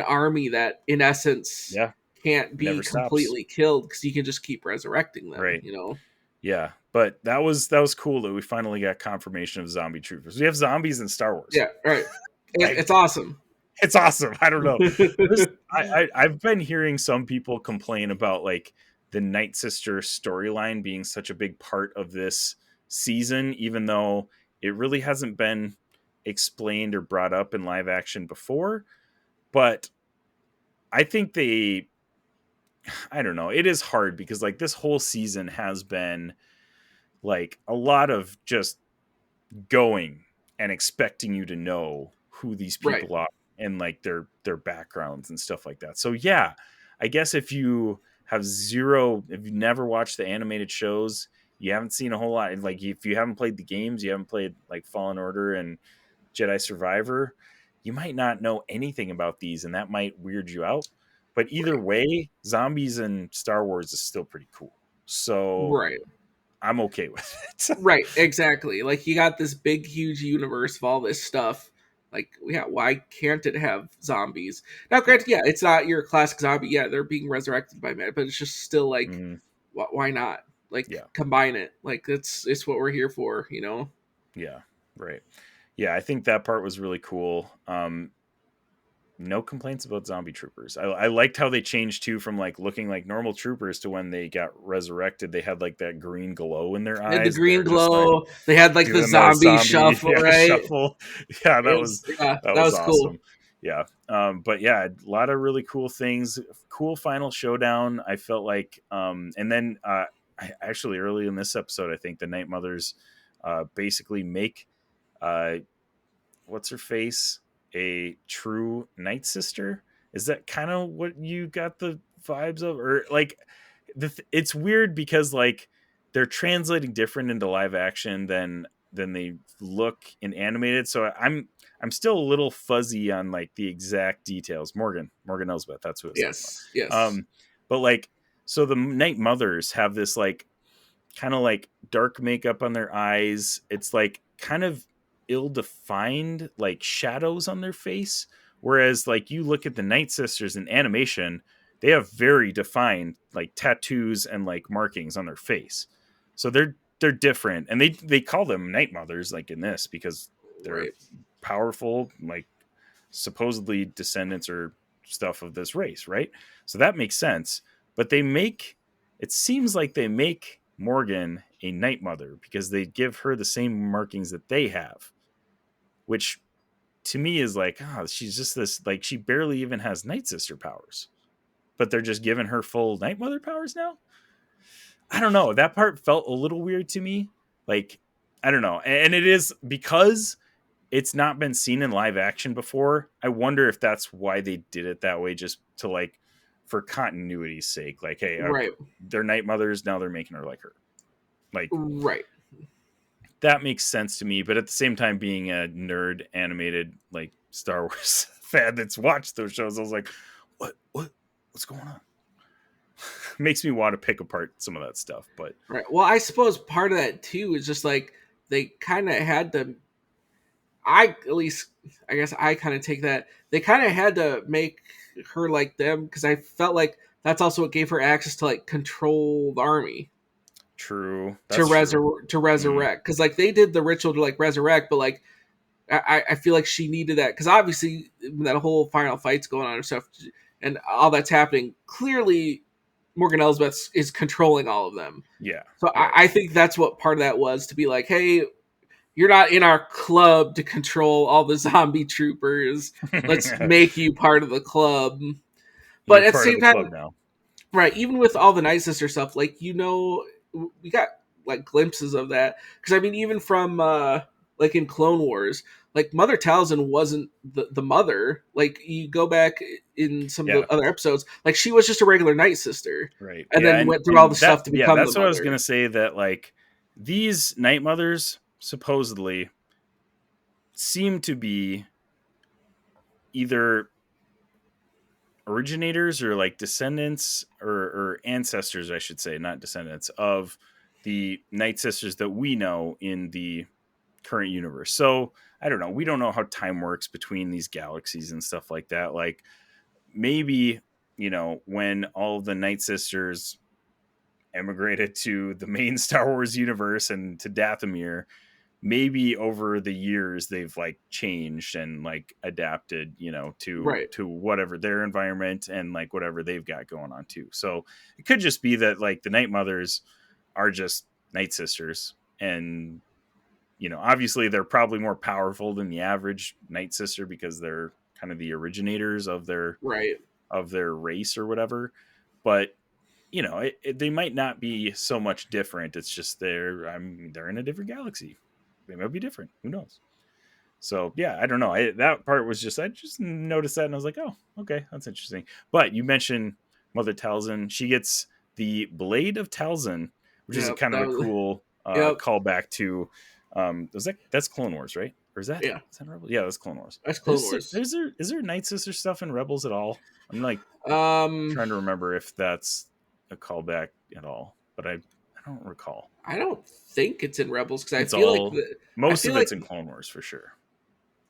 army that, in essence, can't be completely killed because you can just keep resurrecting them. Right? You know. Yeah, but that was cool that we finally got confirmation of zombie troopers. We have zombies in Star Wars. Yeah, right. It's awesome. It's awesome. I don't know. I've been hearing some people complain about like the Night Sister storyline being such a big part of this season, even though it really hasn't been explained or brought up in live action before. But I think I don't know. It is hard because like this whole season has been like a lot of just going and expecting you to know who these Right. people are and like their backgrounds and stuff like that. So yeah, I guess if you have if you never watched the animated shows, you haven't seen a whole lot. Like if you haven't played the games, you haven't played like Fallen Order and Jedi Survivor, you might not know anything about these, and that might weird you out. But either Right. way, zombies in Star Wars is still pretty cool. So Right. I'm okay with it. Right, exactly. Like you got this big, huge universe of all this stuff. Like, yeah, why can't it have zombies? Now, granted, yeah, it's not your classic zombie. Yeah, they're being resurrected by man, but it's just still like, Mm, why not? Like, yeah. combine it. Like, it's what we're here for, you know? Yeah, right. Yeah, I think that part was really cool. No complaints about zombie troopers. I liked how they changed too from like looking like normal troopers to when they got resurrected, they had like that green glow in their They had the eyes. green They're just like glow. They had like the doing the zombie zombie shuffle, right? shuffle. Yeah, It was, yeah, that that was was cool. awesome. Yeah. But yeah, a lot of really cool things. Cool final showdown. I felt like and then actually early in this episode, I think the Night Mothers basically make uh what's her face a true Night Sister. Is that kind of what you got the vibes of, or like it's weird because like they're translating different into live action than they look in animated. So I'm still a little fuzzy on like the exact details. Morgan Elsbeth, that's who I was talking Yes, about. yes. But like, so the Night Mothers have this like kind of like dark makeup on their eyes. It's like kind of ill-defined like shadows on their face, whereas like you look at the Night Sisters in animation, they have very defined like tattoos and like markings on their face. So they're different, and they call them Night Mothers like in this because they're Right. powerful, like supposedly descendants or stuff of this race, right? So that makes sense. But it seems like they make Morgan a Night Mother because they give her the same markings that they have, which to me is like, she's just this, like, she barely even has Night Sister powers, but they're just giving her full Night Mother powers now. I don't know. That part felt a little weird to me. Like, I don't know. And it is because it's not been seen in live action before. I wonder if that's why they did it that way, just to like, for continuity's sake. Like, hey, Right. they're Night Mothers, now they're making her like her. Like, Right. that makes sense to me. But at the same time, being a nerd animated like Star Wars fan that's watched those shows, I was like, what's going on? Makes me want to pick apart some of that stuff. But Right. Well, I suppose part of that too is just like they kind of had to. I guess I kind of take that they kind of had to make her like them because I felt like that's also what gave her access to like control the army true, to that's true. resurrect because like they did the ritual to like resurrect, but like I feel like she needed that because obviously that whole final fight's going on and stuff and all that's happening clearly Morgan Elsbeth is controlling all of them. Yeah. So Right. I think that's what part of that was to be like, hey, you're not in our club to control all the zombie troopers. Let's make you part of the club. But You're at the part of same the club time, now. right, even with all the Night Sister stuff, like, you know, we got like glimpses of that. Because, I mean, even from, like, in Clone Wars, like, Mother Talzin wasn't the mother. Like, you go back in some of Yeah. the other episodes, like, she was just a regular Night Sister. Right. And Yeah. then went through all the stuff to become the That's what I was mother. gonna say. That like these Night Mothers supposedly seem to be either originators or like descendants or ancestors, I should say, not descendants, of the Night Sisters that we know in the current universe. So I don't know. We don't know how time works between these galaxies and stuff like that. Like maybe, when all of the Night Sisters emigrated to the main Star Wars universe and to Dathomir, maybe over the years they've like changed and like adapted, you know, to Right. whatever their environment and like whatever they've got going on too. So it could just be that like the Night Mothers are just Night Sisters, and you know, obviously they're probably more powerful than the average Night Sister because they're kind of the originators of their Right. race or whatever. But you know, they might not be so much different. It's just they're in a different galaxy. They might be different. Who knows? So yeah, I don't know. That part was just I just noticed that and I was like, oh, okay, that's interesting. But you mentioned Mother Talzin. She gets the Blade of Talzin, which is a Yep. kind of a cool Yep. callback to that's Clone Wars, right? Or is Yeah. that Rebels? Yeah, that's Clone Wars. That's Clone Wars. Is there Night Sister stuff in Rebels at all? I'm like Um, trying to remember if that's a callback at all, but I don't recall. I don't think it's in Rebels because I It's feel all like most of it's in Clone Wars for sure.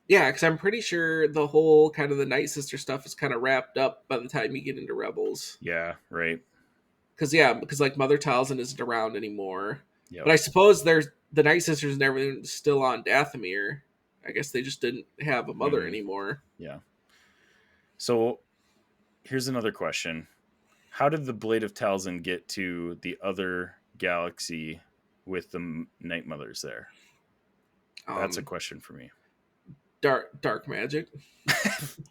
yeah, because I'm pretty sure the whole kind of the Night Sister stuff is kind of wrapped up by the time you get into Rebels. Yeah, right. Because like Mother Talzin isn't around anymore. Yep. But I suppose there's the Night Sisters and everything still on Dathomir. I guess they just didn't have a mother anymore. Yeah. So here's another question. How did the Blade of Talzin get to the other galaxy with the Night Mothers there? That's a question for me. Dark magic.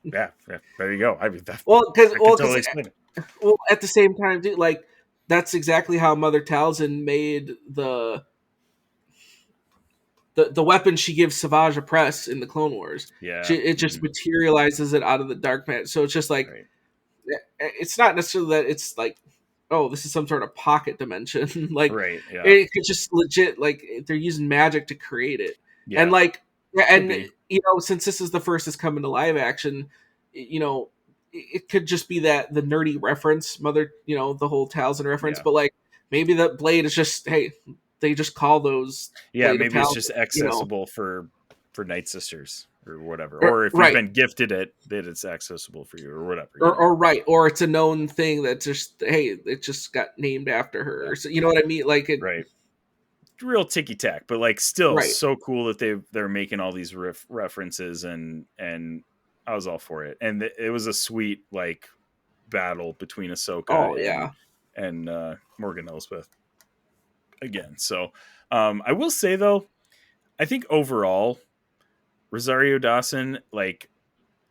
yeah, there you go. I mean, Totally explain it. Well, at the same time, dude, like that's exactly how Mother Talzin made the weapon she gives Savage Press in the Clone Wars. Yeah, it just materializes it out of the dark magic. So it's just like it's not necessarily that it's like, oh, this is some sort of pocket dimension. like, right? Yeah, it could just legit like they're using magic to create it, yeah. and like, and you know, since this is the first that's come into live action, you know, it could just be that the nerdy reference, Mother, you know, the whole Talzin reference, but like maybe that blade is just hey. They just call those. Yeah, maybe it's just accessible for Night Sisters or whatever. Or if you've been gifted it, that it's accessible for you or whatever. Or it's a known thing that just hey, it just got named after her. Yeah. So you know what I mean? Like it, right. Real ticky tack, but like still so cool that they're making all these references and I was all for it. And it was a sweet like battle between Ahsoka and Morgan Elsbeth. Again, so I will say though, I think overall Rosario Dawson, like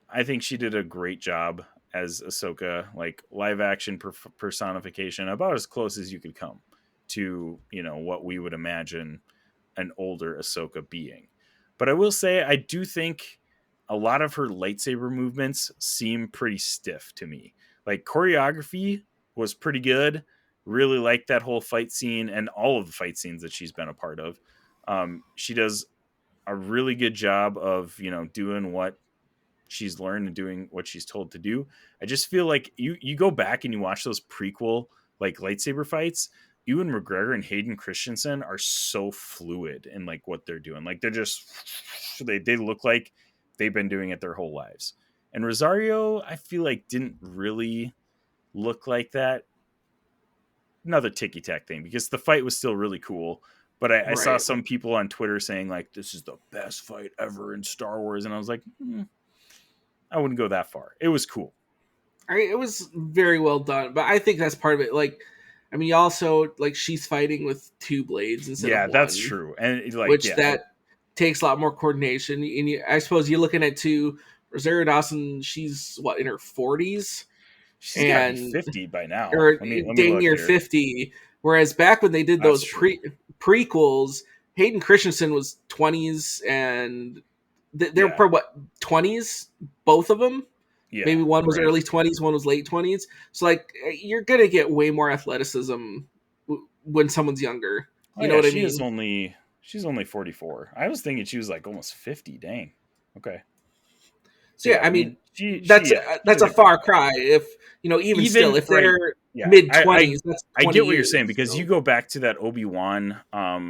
I think she did a great job as Ahsoka, like live action personification, about as close as you could come to, you know, what we would imagine an older Ahsoka being. But I will say I do think a lot of her lightsaber movements seem pretty stiff to me. Like choreography was pretty good. Really like that whole fight scene and all of the fight scenes that she's been a part of. She does a really good job of, you know, doing what she's learned and doing what she's told to do. I just feel like you go back and you watch those prequel like lightsaber fights, Ewan McGregor and Hayden Christensen are so fluid in like what they're doing. Like they're just, they look like they've been doing it their whole lives. And Rosario, I feel like didn't really look like that. Another ticky tack thing because the fight was still really cool. But I saw some people on Twitter saying like, this is the best fight ever in Star Wars. And I was like, I wouldn't go that far. It was cool. It was very well done, but I think that's part of it. Like, I mean, also like she's fighting with two blades instead of one. Yeah, that's true. And like, which that takes a lot more coordination. And I suppose you're looking at Rosario Dawson, she's what, in her 40s? She's got to be 50 by now. Or dang near 50. Whereas back when they did those prequels, Hayden Christensen was 20s and they're probably what, 20s? Both of them? Yeah, maybe one was early 20s, one was late 20s. So like you're going to get way more athleticism when someoone's younger. You know what I mean? She's only 44. I was thinking she was like almost 50. Dang. Okay. So yeah, I mean that's a far cry. If you know, even still, if they're mid 20s, that's 20 I get what you're saying because you go back to that Obi-Wan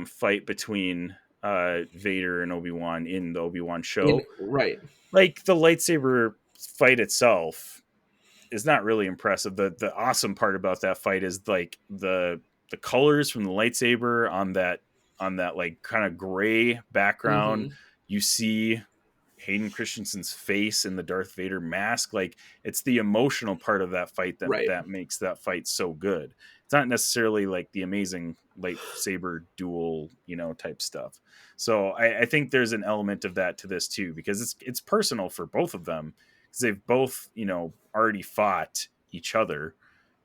fight between Vader and Obi-Wan in the Obi-Wan show, right? Like the lightsaber fight itself is not really impressive. The awesome part about that fight is like the colors from the lightsaber on that on that like kind of gray background. Mm-hmm. You see Hayden Christensen's face in the Darth Vader mask. Like, it's the emotional part of that fight Right. that makes that fight so good. It's not necessarily like the amazing lightsaber duel, type stuff. So I think there's an element of that to this too, because it's personal for both of them, because they've both, already fought each other,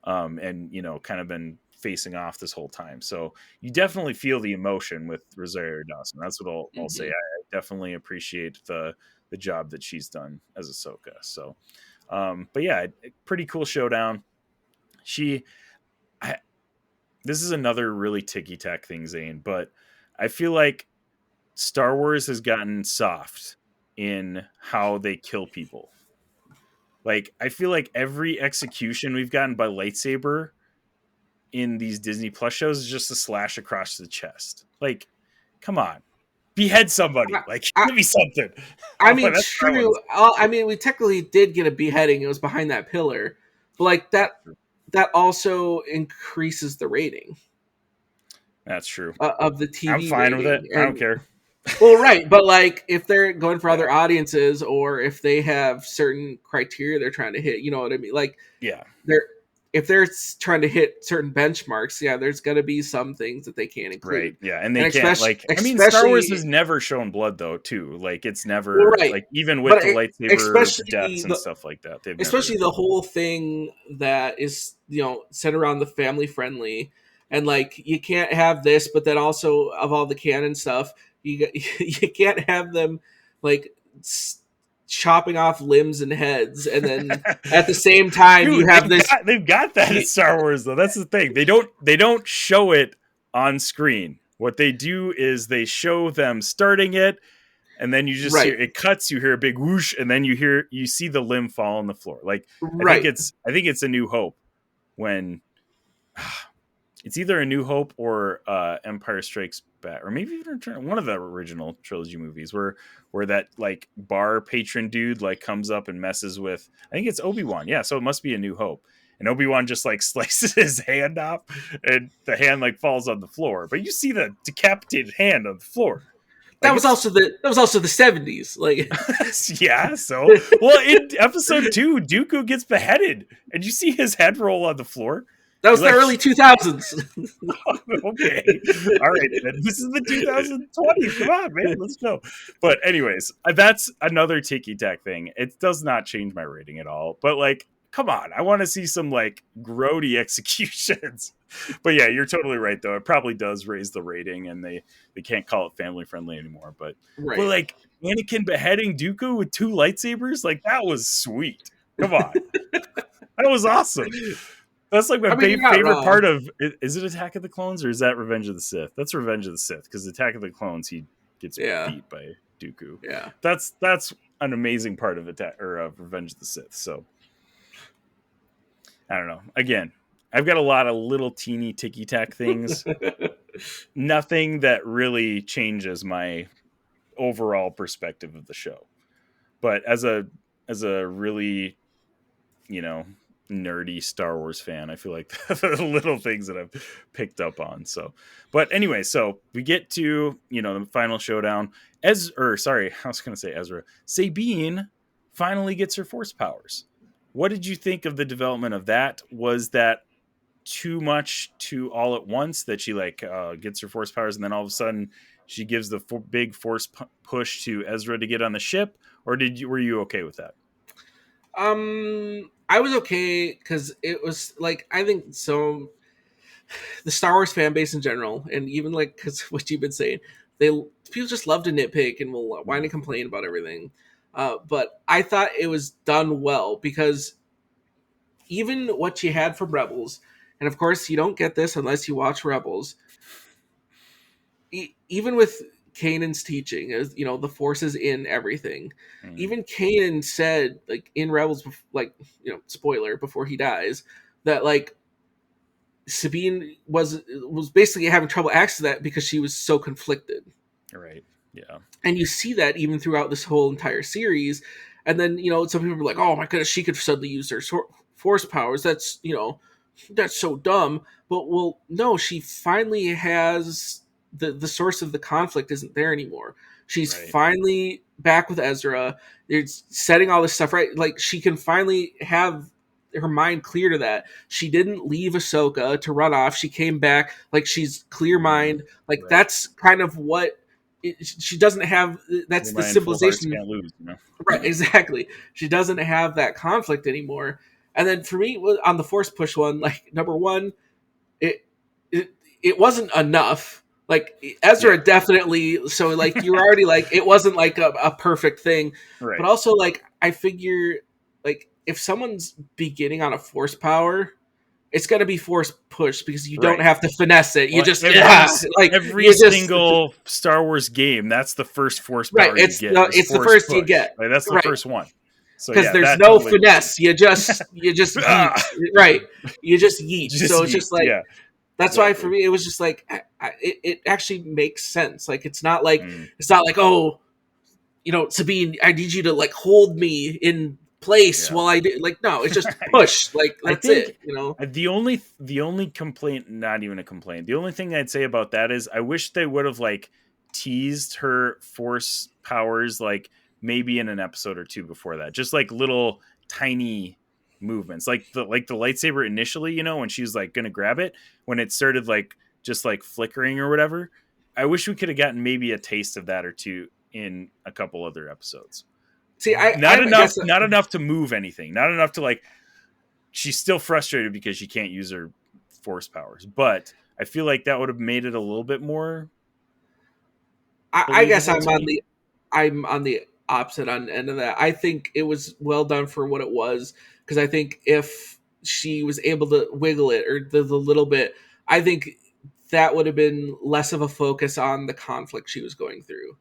and kind of been facing off this whole time. So you definitely feel the emotion with Rosario Dawson. That's what I'll say. Mm-hmm. I definitely appreciate the job that she's done as Ahsoka. So, but yeah, pretty cool showdown. This is another really ticky tack thing, Zane, but I feel like Star Wars has gotten soft in how they kill people. Like, I feel like every execution we've gotten by lightsaber in these Disney Plus shows is just a slash across the chest. Like, come on, behead somebody. Like, give me something. I mean, That's true. I mean, we technically did get a beheading. It was behind that pillar, but like that also increases the rating. That's true. Of the TV. I'm fine with it. I don't care. Well, right, but like if they're going for other audiences, or if they have certain criteria they're trying to hit, you know what I mean? Like, yeah, if they're trying to hit certain benchmarks, yeah, there's going to be some things that they can't include. Right. Yeah, and they can't. Like, I mean, Star Wars has never shown blood though, too. Like, it's never like, even with the lightsaber deaths and stuff like that. Especially the whole thing that is centered around the family friendly, and like you can't have this, but then also of all the canon stuff, you can't have them like chopping off limbs and heads, and then at the same time you have they've got that in Star Wars though. That's the thing. They don't show it on screen. What they do is they show them starting it, and then you just hear it cuts, you hear a big whoosh, and then you see the limb fall on the floor. Like, I think it's A New Hope when it's either A New Hope or Empire Strikes Back, or maybe even one of the original trilogy movies where that like bar patron dude like comes up and messes with, I think it's Obi-Wan. Yeah, so it must be A New Hope. And Obi-Wan just like slices his hand off, and the hand like falls on the floor. But you see the decapitated hand on the floor. Like, that was also the 70s. Like, yeah. So, well, in episode 2, Dooku gets beheaded, and you see his head roll on the floor. That was the early 2000s. Okay. All right. This is the 2020s. Come on, man. Let's go. But anyways, that's another ticky-tack thing. It does not change my rating at all. But, like, come on. I want to see some, like, grody executions. But, yeah, you're totally right, though. It probably does raise the rating, and they can't call it family-friendly anymore. But, like, Anakin beheading Dooku with 2 lightsabers, like, that was sweet. Come on. That was awesome. That's like my favorite part of. Is it Attack of the Clones, or is that Revenge of the Sith? That's Revenge of the Sith, because Attack of the Clones, he gets beat by Dooku. Yeah, that's an amazing part of Revenge of the Sith. So I don't know. Again, I've got a lot of little teeny ticky tack things. Nothing that really changes my overall perspective of the show. But as a really, nerdy Star Wars fan, I feel like the little things that I've picked up on. So, but anyway, so we get to, the final showdown. I was going to say Ezra. Sabine finally gets her force powers. What did you think of the development of that? Was that too much to all at once, that she gets her force powers and then all of a sudden she gives the big force push to Ezra to get on the ship? Or were you okay with that? I was okay, because it was like, I think so. The Star Wars fan base in general, and even like, because what you've been saying, people just love to nitpick and will whine and complain about everything. But I thought it was done well, because even what you had from Rebels, and of course you don't get this unless you watch Rebels. Even with Kanan's teaching, as the Force is in everything. Even Kanan said, like, in Rebels, like, spoiler before he dies, that like Sabine was basically having trouble accessing that because she was so conflicted. Right. Yeah. And you see that even throughout this whole entire series. And then some people are like, "Oh my goodness, she could suddenly use her force powers. That's that's so dumb." But no, she finally has the source of the conflict isn't there anymore. She's Right. finally back with Ezra. It's setting all this stuff right. Like she can finally have her mind clear to that. She didn't leave Ahsoka to run off. She came back like she's clear mind. Like Right. that's kind of what she doesn't have. That's Clear the mind, full hearts symbolization. can't lose, you know? Right, exactly. She doesn't have that conflict anymore. And then for me, on the Force push one, like number one, it it, it wasn't enough. Like Ezra Yeah. definitely. So like you're already like it wasn't like a perfect thing. Right. But also like I figure like if someone's beginning on a Force power, it's gonna be Force push because you don't Right. have to finesse it. You Well, just every you just single Star Wars game, that's the first Force right. power It's you get. it's the Force first you push. get. Like, that's the Right. first one. So Because yeah, there's that no totally makes finesse. sense. You just Ah! yeet. Right. You just yeet. Just So it's yeet, just like yeah, that's why exactly. for me it was just like it actually makes sense. Like it's not like Mm. oh, Sabine, I need you to like hold me in place Yeah. while I do like no, it's just push. Like I that's think it. You know. the only complaint, not even a complaint, the only thing I'd say about that is I wish they would have like teased her Force powers like maybe in an episode or two before that, just like little tiny movements, like the lightsaber initially, when she was like gonna grab it, when it started like just like flickering or whatever. I wish we could have gotten maybe a taste of that or two in a couple other episodes. See, I Not guess enough to move anything, not enough to like. She's still frustrated because she can't use her Force powers, but I feel like that would have made it a little bit more I guess believable to me. I'm on the opposite end of that. I think it was well done for what it was because I think if she was able to wiggle it or the little bit, I think that would have been less of a focus on the conflict she was going through.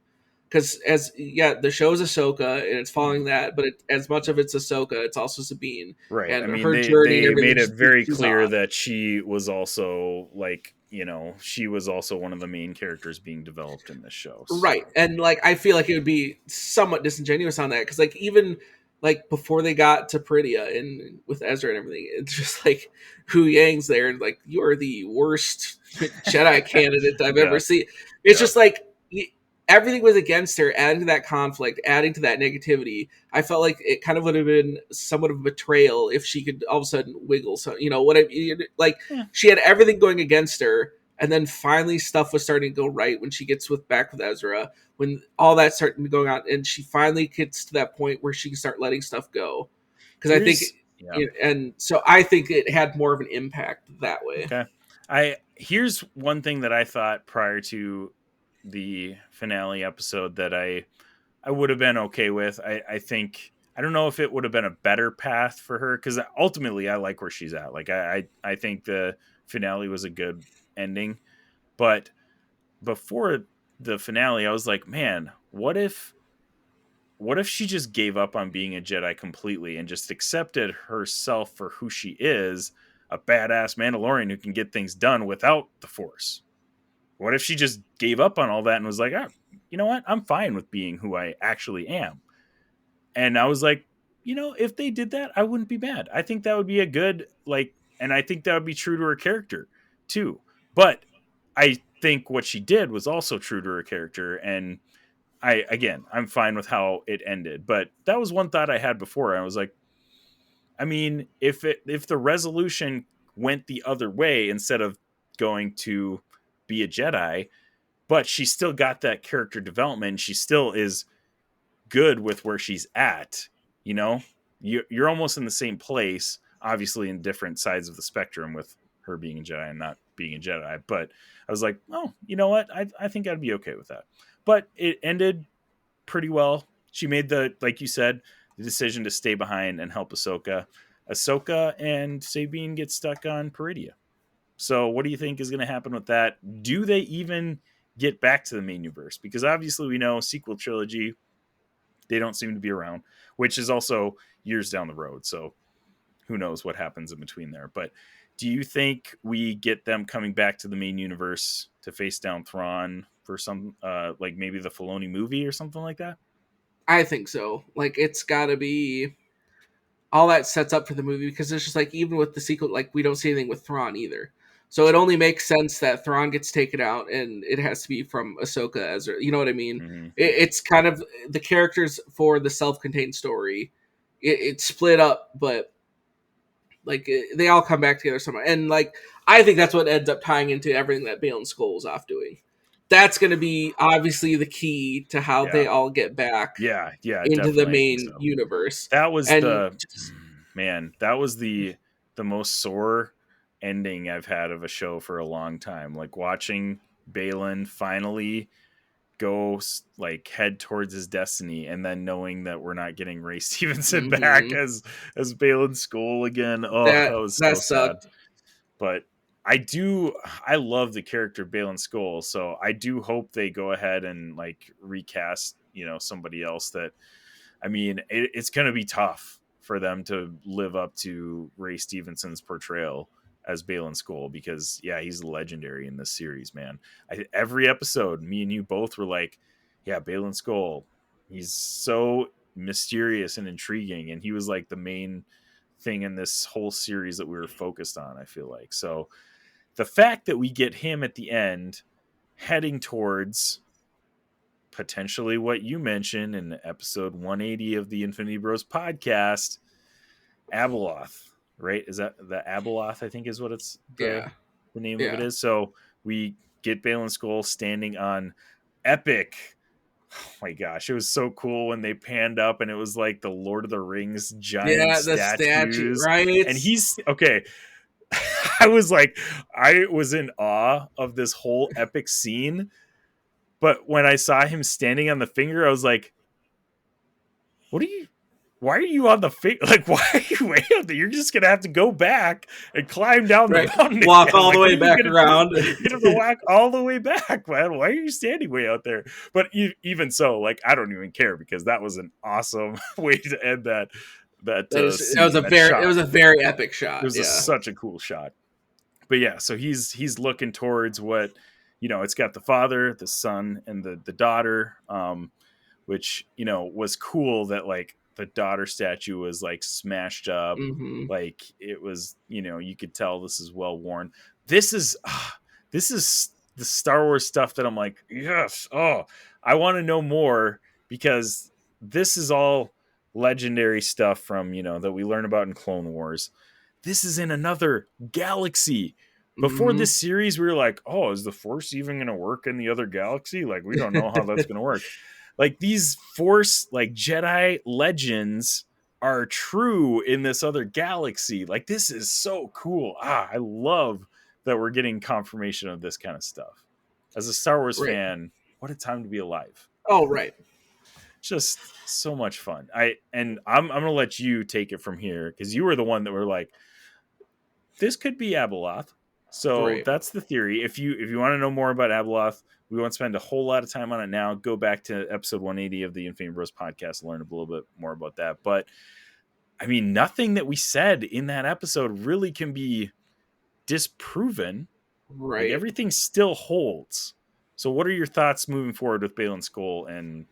Because the show's Ahsoka and it's following that, but as much of it's Ahsoka, it's also Sabine Right. and I mean, her journey and they everything made it very she's clear on. that she was also like, she was also one of the main characters being developed in this show. So. Right. And like I feel like it would be somewhat disingenuous on that because like even like before they got to Peridia and with Ezra and everything, it's just like Hu Yang's there and like you're the worst Jedi candidate I've ever Yeah. seen. It's Yeah. just like everything was against her, adding to that conflict, adding to that negativity. I felt like it kind of would have been somewhat of a betrayal if she could all of a sudden wiggle. So Yeah. she had everything going against her, and then finally stuff was starting to go right when she gets back with Ezra. When all that started going on, and she finally gets to that point where she can start letting stuff go. Because I think, Yeah. and so I think it had more of an impact that way. Okay. Here's one thing that I thought prior to the finale episode that I would have been okay with. I think I don't know if it would have been a better path for her because ultimately I like where she's at. Like I think the finale was a good ending, but before the finale, I was like, man, what if she just gave up on being a Jedi completely and just accepted herself for who she is, a badass Mandalorian who can get things done without the Force? What if she just gave up on all that and was like, you know what? I'm fine with being who I actually am. And I was like, if they did that, I wouldn't be mad. I think that would be a good, and I think that would be true to her character too. But I think what she did was also true to her character. And I'm fine with how it ended. But that was one thought I had before. I was like, I mean, if the resolution went the other way instead of going to be a Jedi, but she still got that character development. She still is good with where she's at. You're almost in the same place, obviously in different sides of the spectrum with her being a Jedi and not being a Jedi. But I was like, oh, you know what? I think I'd be okay with that. But it ended pretty well. She made like you said, the decision to stay behind and help Ahsoka. Ahsoka and Sabine get stuck on Peridia. So what do you think is going to happen with that? Do they even get back to the main universe? Because obviously we know sequel trilogy, they don't seem to be around, which is also years down the road. So who knows what happens in between there. But do you think we get them coming back to the main universe to face down Thrawn for some, like maybe the Filoni movie or something like that? I think so. Like it's got to be all that sets up for the movie because it's just like even with the sequel, like we don't see anything with Thrawn either. So it only makes sense that Thrawn gets taken out, and it has to be from Ahsoka, Ezra. You know what I mean? Mm-hmm. It's kind of the characters for the self-contained story. It's split up, but like they all come back together somewhere. And like I think that's what ends up tying into everything that Bale and Skull's off doing. That's going to be obviously the key to how they all get back Yeah, into the definitely. I think main so. universe. That was And that was the most sore ending I've had of a show for a long time. Like watching Balin finally go like head towards his destiny, and then knowing that we're not getting Ray Stevenson back as Balin Skull again. Oh, that was so sad. But I love the character of Balin Skull, so I do hope they go ahead and like recast, somebody else that, I mean, it's going to be tough for them to live up to Ray Stevenson's portrayal as Balin Skull, because he's legendary in this series, man. Every episode, me and you both were like, Balin Skull, he's so mysterious and intriguing, and he was like the main thing in this whole series that we were focused on, I feel like. So the fact that we get him at the end heading towards potentially what you mentioned in episode 180 of the Infinity Bros podcast, Abeloth, right? Is that the Abeloth? I think is what it's the name of it is. So we get Balin Skull standing on epic. Oh my gosh, it was so cool when they panned up and it was like the Lord of the Rings giant statues, right? And he's okay. I was in awe of this whole epic scene. But when I saw him standing on the finger, I was like, why are you on the finger? Like, why are you way out there? You're just going to have to go back and climb down the mountain. Walk all the way back around. You're going to walk all the way back, man. Why are you standing way out there? But even so, like, I don't even care, because that was an awesome way to end that. It was a very epic shot. It was such a cool shot. But so he's looking towards what, it's got the father, the son, and the daughter, which, was cool that like the daughter statue was like smashed up. Like it was, you could tell this is well worn. This is the Star Wars stuff that I'm like, yes. Oh, I want to know more, because this is all legendary stuff from, that we learn about in Clone Wars. This is in another galaxy. Before this series, we were like, oh, is the Force even going to work in the other galaxy? Like, we don't know how that's going to work. Like, these Force, like, Jedi legends are true in this other galaxy. Like, this is so cool. I love that we're getting confirmation of this kind of stuff. As a Star Wars fan, what a time to be alive. Oh, right. Just so much fun. I'm going to let you take it from here, because you were the one that were like, this could be Abeloth. So that's the theory. If you want to know more about Abeloth, we won't spend a whole lot of time on it now. Go back to episode 180 of the Infinity Bros podcast and learn a little bit more about that. But I mean, nothing that we said in that episode really can be disproven. Right. Like, everything still holds. So what are your thoughts moving forward with Balin Skull and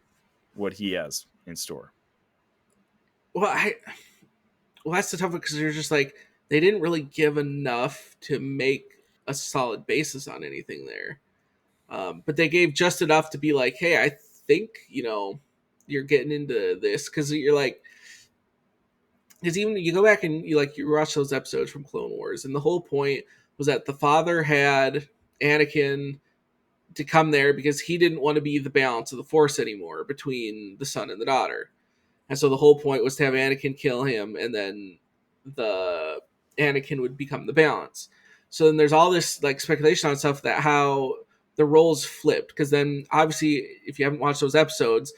what he has in store? Well, that's the tough one, because you're just like, they didn't really give enough to make a solid basis on anything there. But they gave just enough to be like, hey, I think, you're getting into this, because you're like, because even you go back and you watch those episodes from Clone Wars, and the whole point was that the father had Anakin to come there because he didn't want to be the balance of the Force anymore between the son and the daughter. And so the whole point was to have Anakin kill him, and then the Anakin would become the balance. So then there's all this like speculation on stuff that how the roles flipped, because then obviously if you haven't watched those episodes,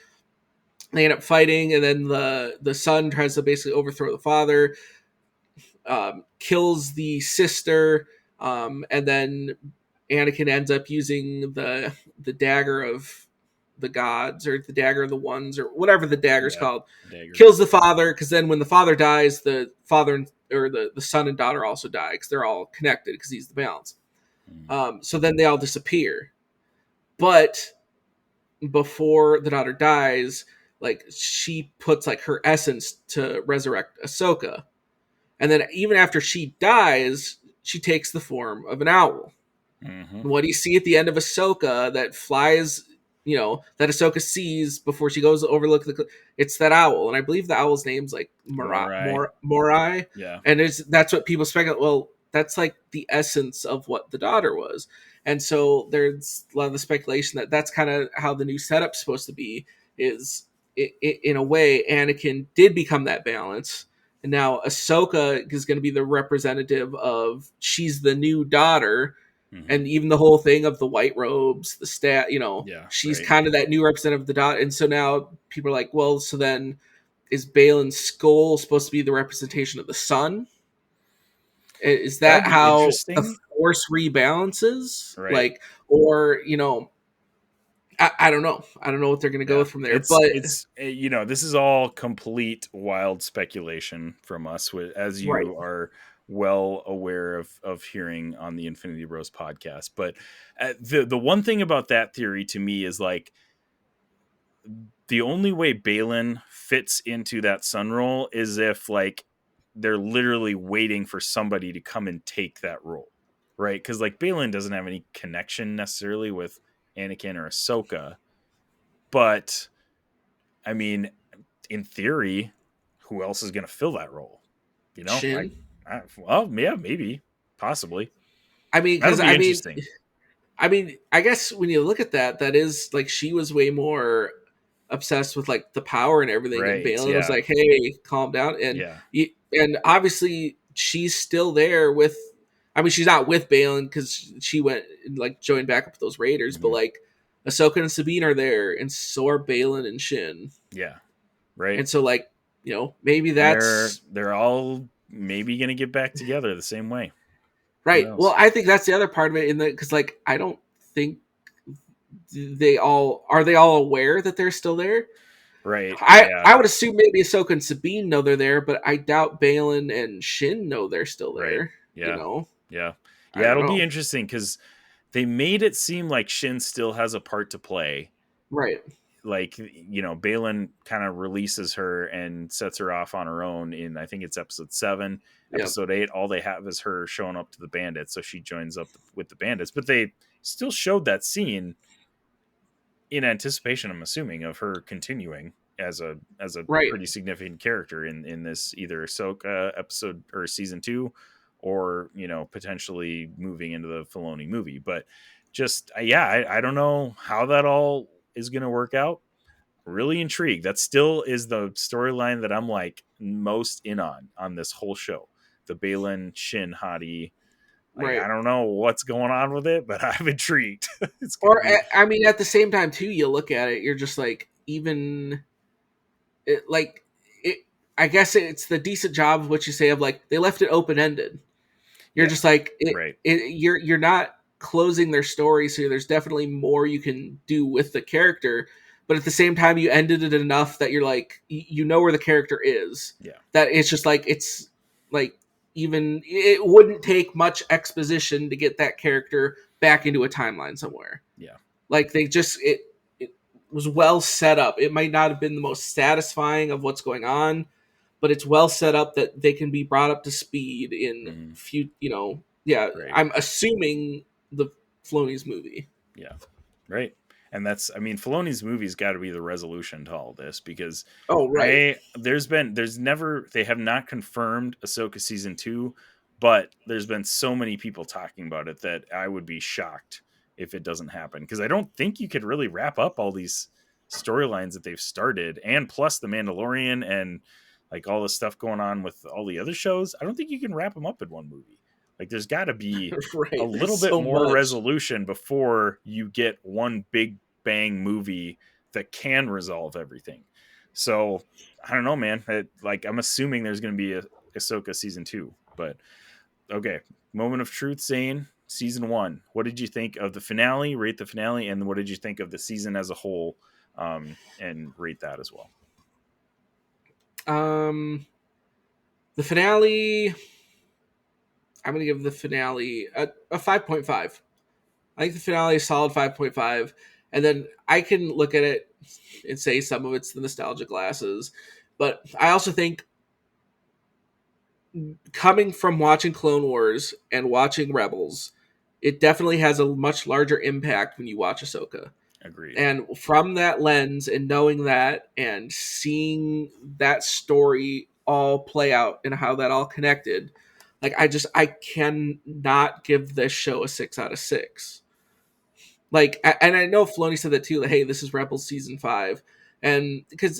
they end up fighting, and then the son tries to basically overthrow the father, kills the sister, and then Anakin ends up using the dagger of the gods, or the dagger of the ones, or whatever the dagger's called. Kills the father, because then when the father dies, the father or the son and daughter also die, because they're all connected, because he's the balance. So then they all disappear. But before the daughter dies, like, she puts like her essence to resurrect Ahsoka. And then even after she dies, she takes the form of an owl. Mm-hmm. What do you see at the end of Ahsoka that flies, that Ahsoka sees before she goes to overlook it's that owl. And I believe the owl's name's like Morai. Morai. Yeah. And that's what people speculate. Well, that's like the essence of what the daughter was. And so there's a lot of the speculation that that's kind of how the new setup's supposed to be, is in a way, Anakin did become that balance. And now Ahsoka is going to be the representative of, she's the new daughter. Mm-hmm. And even the whole thing of the white robes, the she's kind of that new representative of the dot. And so now people are like, well, so then is Balin's skull supposed to be the representation of the sun? Is that That'd be how the interesting. force rebalances? Right. Like, or, I don't know. I don't know what they're going to go with from there. It's this is all complete wild speculation from us, as you Right. are well aware of hearing on the Infinity Bros podcast. But the one thing about that theory to me is like, the only way Balin fits into that sun role is if like they're literally waiting for somebody to come and take that role, right? Because like Balin doesn't have any connection necessarily with Anakin or Ahsoka, but I mean, in theory, who else is going to fill that role? Shin? Well, yeah, maybe, possibly. I mean, because interesting. I guess when you look at that is like, she was way more obsessed with like the power and everything, right, and Balin was like, hey, calm down. And and obviously she's still there with, I mean, she's not with Balin because she went and like joined back up with those Raiders, mm-hmm. but like Ahsoka and Sabine are there, and so are Balin and Shin. Yeah, right. And so like, maybe that's they're all maybe gonna get back together the same way, right? Well, I think that's the other part of it, because like, I don't think they all aware that they're still there. Right. I would assume maybe Ahsoka and Sabine know they're there, but I doubt Balin and Shin know they're still there. Right. Yeah. Yeah. It'll be interesting because they made it seem like Shin still has a part to play. Right. Like, Balin kind of releases her and sets her off on her own in, I think it's episode 7. Yep. Episode 8, all they have is her showing up to the bandits, so she joins up with the bandits. But they still showed that scene in anticipation, I'm assuming, of her continuing as a right. pretty significant character in this either Ahsoka episode or season 2, or potentially moving into the Filoni movie. But just I don't know how that all is going to work out. Really intrigued. That still is the storyline that I'm like most in on this whole show. The Balin Shin hottie. Right. I don't know what's going on with it, but I'm intrigued. I mean, at the same time too, you look at it, you're just like, even I guess it's the decent job of what you say of like, they left it open ended. You're just like, you're not closing their story, so there's definitely more you can do with the character. But at the same time, you ended it enough that you're like, where the character is. Yeah. That it's just like, it's like, even it wouldn't take much exposition to get that character back into a timeline somewhere. Yeah. Like they just, it was well set up. It might not have been the most satisfying of what's going on, but it's well set up that they can be brought up to speed in few, Right. I'm assuming the Filoni's movie. Yeah. Right. And that's, Filoni's movie's got to be the resolution to all this, because they have not confirmed Ahsoka season 2, but there's been so many people talking about it that I would be shocked if it doesn't happen. Because I don't think you could really wrap up all these storylines that they've started, and plus the Mandalorian and like all the stuff going on with all the other shows. I don't think you can wrap them up in one movie. Like, there's got to be a little bit more resolution before you get one big bang movie that can resolve everything. So, I don't know, man. I'm assuming there's going to be a Ahsoka season 2. But, okay. Moment of truth, Zane. Season 1. What did you think of the finale? Rate the finale. And what did you think of the season as a whole? And rate that as well. The finale... I'm going to give the finale a 5.5. I think the finale is solid 5.5. And then I can look at it and say some of it's the nostalgia glasses. But I also think coming from watching Clone Wars and watching Rebels, it definitely has a much larger impact when you watch Ahsoka. Agreed. And from that lens and knowing that and seeing that story all play out and how that all connected, like I cannot give this show a 6 out of 6. Like, and I know Filoni said that too. Like, hey, this is Rebels season 5, and because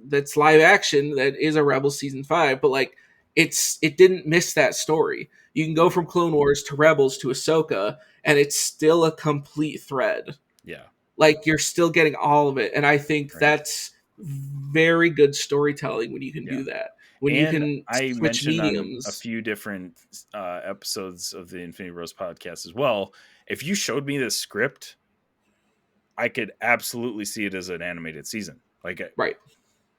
that's live action. That is a Rebels season 5, but like it didn't miss that story. You can go from Clone Wars to Rebels to Ahsoka, and it's still a complete thread. Yeah. Like you're still getting all of it, and I think Right. that's very good storytelling when you can do that. When you can I switch mentioned on mediums. a few different episodes of the Infinity Bros podcast as well. If you showed me this script, I could absolutely see it as an animated season. Right.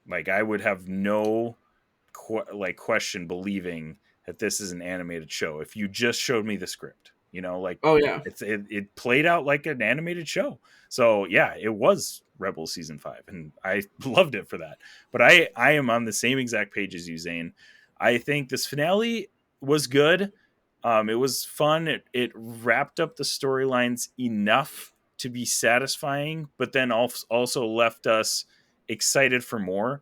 Like I would have no question believing that this is an animated show. If you just showed me the script, like Oh yeah. it played out like an animated show. So yeah, it was Rebels season 5, and I loved it for that. But I am on the same exact page as you, Zane. I think this finale was good. It was fun. It wrapped up the storylines enough to be satisfying, but then also left us excited for more.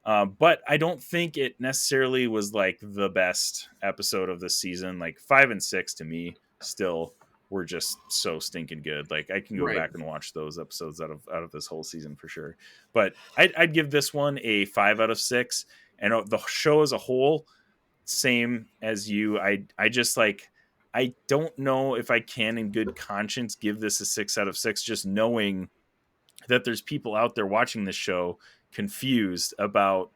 But I don't think it necessarily was like the best episode of this season. Like 5 and 6 to me still were just so stinking good. Like I can go Right. back and watch those episodes out of this whole season for sure. But I'd give this one a 5 out of 6. And the show as a whole, same as you. I just like, I don't know if I can in good conscience give this a 6 out of 6, just knowing that there's people out there watching this show confused about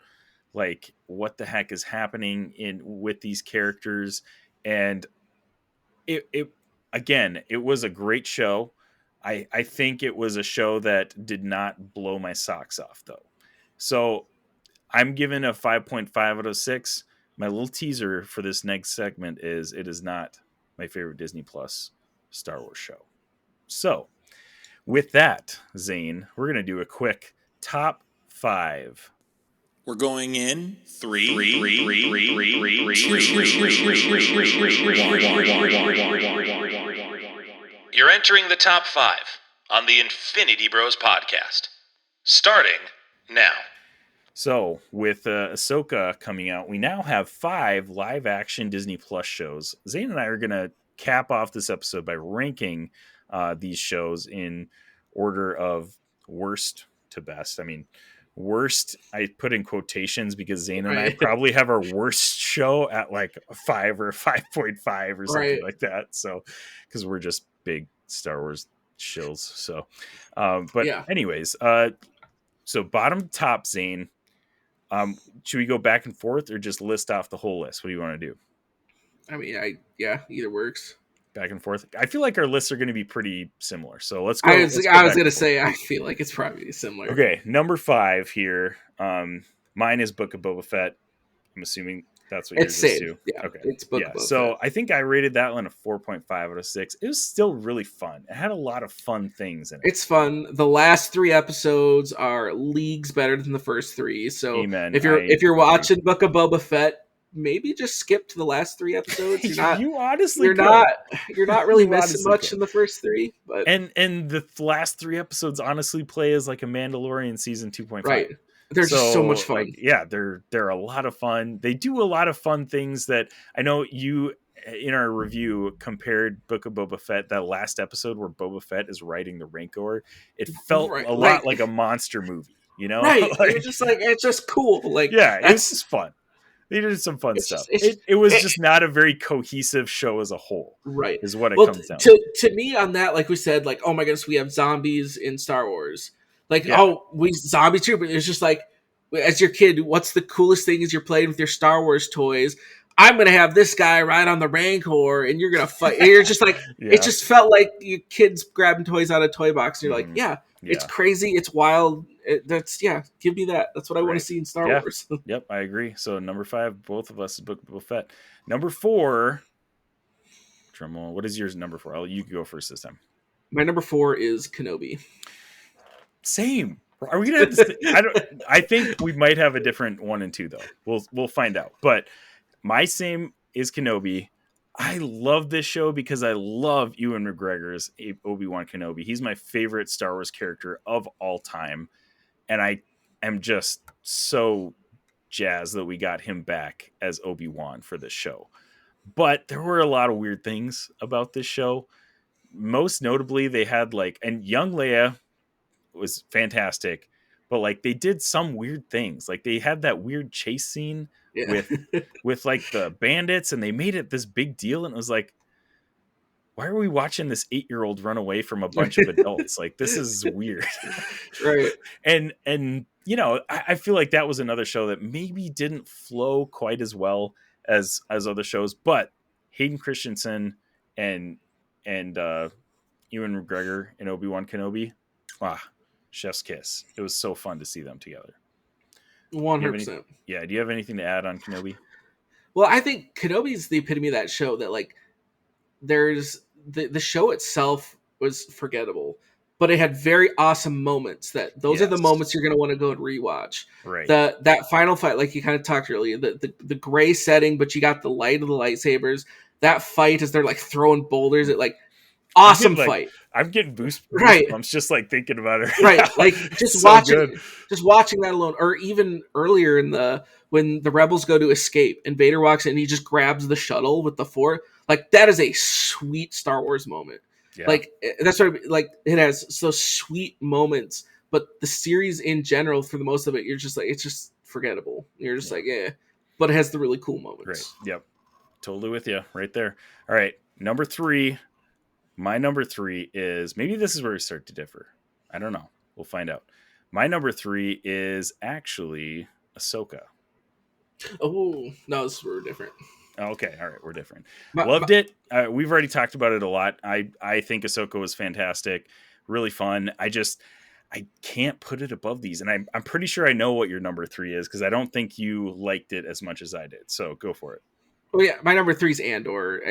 like what the heck is happening with these characters. And it again, it was a great show. I think it was a show that did not blow my socks off though. So I'm giving a 5.5 out of 6. My little teaser for this next segment is it is not my favorite Disney Plus Star Wars show. So with that, Zane, we're going to do a quick top 5. We're going in 3, 2, You're entering the top 5 on the Infinity Bros podcast. Starting now. So, with Ahsoka coming out, we now have 5 live-action Disney Plus shows. Zane and I are going to cap off this episode by ranking these shows in order of worst to best. I mean, worst, I put in quotations because Zane and I probably have our worst show at like a 5 or 5.5 or something like that. So, because we're just big Star Wars shills. So, anyways, so bottom to top, Zane. Should we go back and forth or just list off the whole list? What do you want to do? I mean, either works. Back and forth. I feel like our lists are going to be pretty similar. So let's go. I was going to say, I feel like it's probably similar. Okay. Number 5 here. Mine is Book of Boba Fett. I'm assuming that's what yours is too. Yeah. Okay. It's Book of Boba so Fett. I think I rated that one a 4.5 out of 6. It was still really fun. It had a lot of fun things in it. It's fun. The last 3 episodes are leagues better than the first 3. So Amen. if you're watching Book of Boba Fett, maybe just skip to the last 3 episodes. You're not really missing much in the first 3. But and the last 3 episodes honestly play as like a Mandalorian season 2.5. Right. They're just so much fun. Like, they're a lot of fun. They do a lot of fun things that I know you in our review compared Book of Boba Fett, that last episode where Boba Fett is riding the Rancor. It felt a lot like a monster movie, Right. You're just like, it's just cool. Like, yeah, it's just fun. They did some fun stuff. It was just not a very cohesive show as a whole. Right. Is what it comes down to me on that, like we said, like, oh my goodness, we have zombies in Star Wars. Like, we zombies too, but it's just like, as your kid, what's the coolest thing is you're playing with your Star Wars toys. I'm going to have this guy ride on the Rancor and you're going to fight. And you're just like, It just felt like you kids grabbing toys out of a toy box. And you're like, it's crazy. It's wild. Give me that. That's what I want to see in Star Wars. Yep, I agree. So number 5, both of us is Book of Boba Fett. Number 4, drumroll. What is yours number 4? You can go first this time. My number 4 is Kenobi. Same. Are we gonna have this? I think we might have a different 1 and 2 though. We'll find out. But my same is Kenobi. I love this show because I love Ewan McGregor's Obi-Wan Kenobi. He's my favorite Star Wars character of all time, and I am just so jazzed that we got him back as Obi-Wan for this show. But there were a lot of weird things about this show. Most notably, they had and young Leia was fantastic, but they did some weird things. They had that weird chase scene Yeah. with the bandits, and they made it this big deal, and it was why are we watching this 8-year-old run away from a bunch of adults? This is weird. Right. And I feel like that was another show that maybe didn't flow quite as well as other shows, but Hayden Christensen and Ewan McGregor and Obi-Wan Kenobi, chef's kiss. It was so fun to see them together. 100%. Yeah. Do you have anything to add on Kenobi? Well, I think Kenobi's the epitome of that show that there's the show itself was forgettable, but it had very awesome moments that those are the moments you're going to want to go and rewatch. Right. That final fight, like you kind of talked earlier, the gray setting, but you got the light of the lightsabers. That fight as they're throwing boulders at awesome fight. I'm getting goosebumps right. just thinking about it. Right. Just watching that alone, or even earlier when the rebels go to escape and Vader walks in and he just grabs the shuttle with the Force. That is a sweet Star Wars moment. Yeah. That's what it has those sweet moments, but the series in general, for the most of it, you're just it's just forgettable. You're just but it has the really cool moments. Right. Yep. Totally with you right there. All right. Number 3. My number 3 is, maybe this is where we start to differ. I don't know. We'll find out. My number 3 is actually Ahsoka. Oh, no, this is where we're different. Okay, all right, we're different. Loved it. We've already talked about it a lot. I think Ahsoka was fantastic, really fun. I can't put it above these, and I'm pretty sure I know what your number 3 is because I don't think you liked it as much as I did. So go for it. Oh yeah, my number 3 is Andor.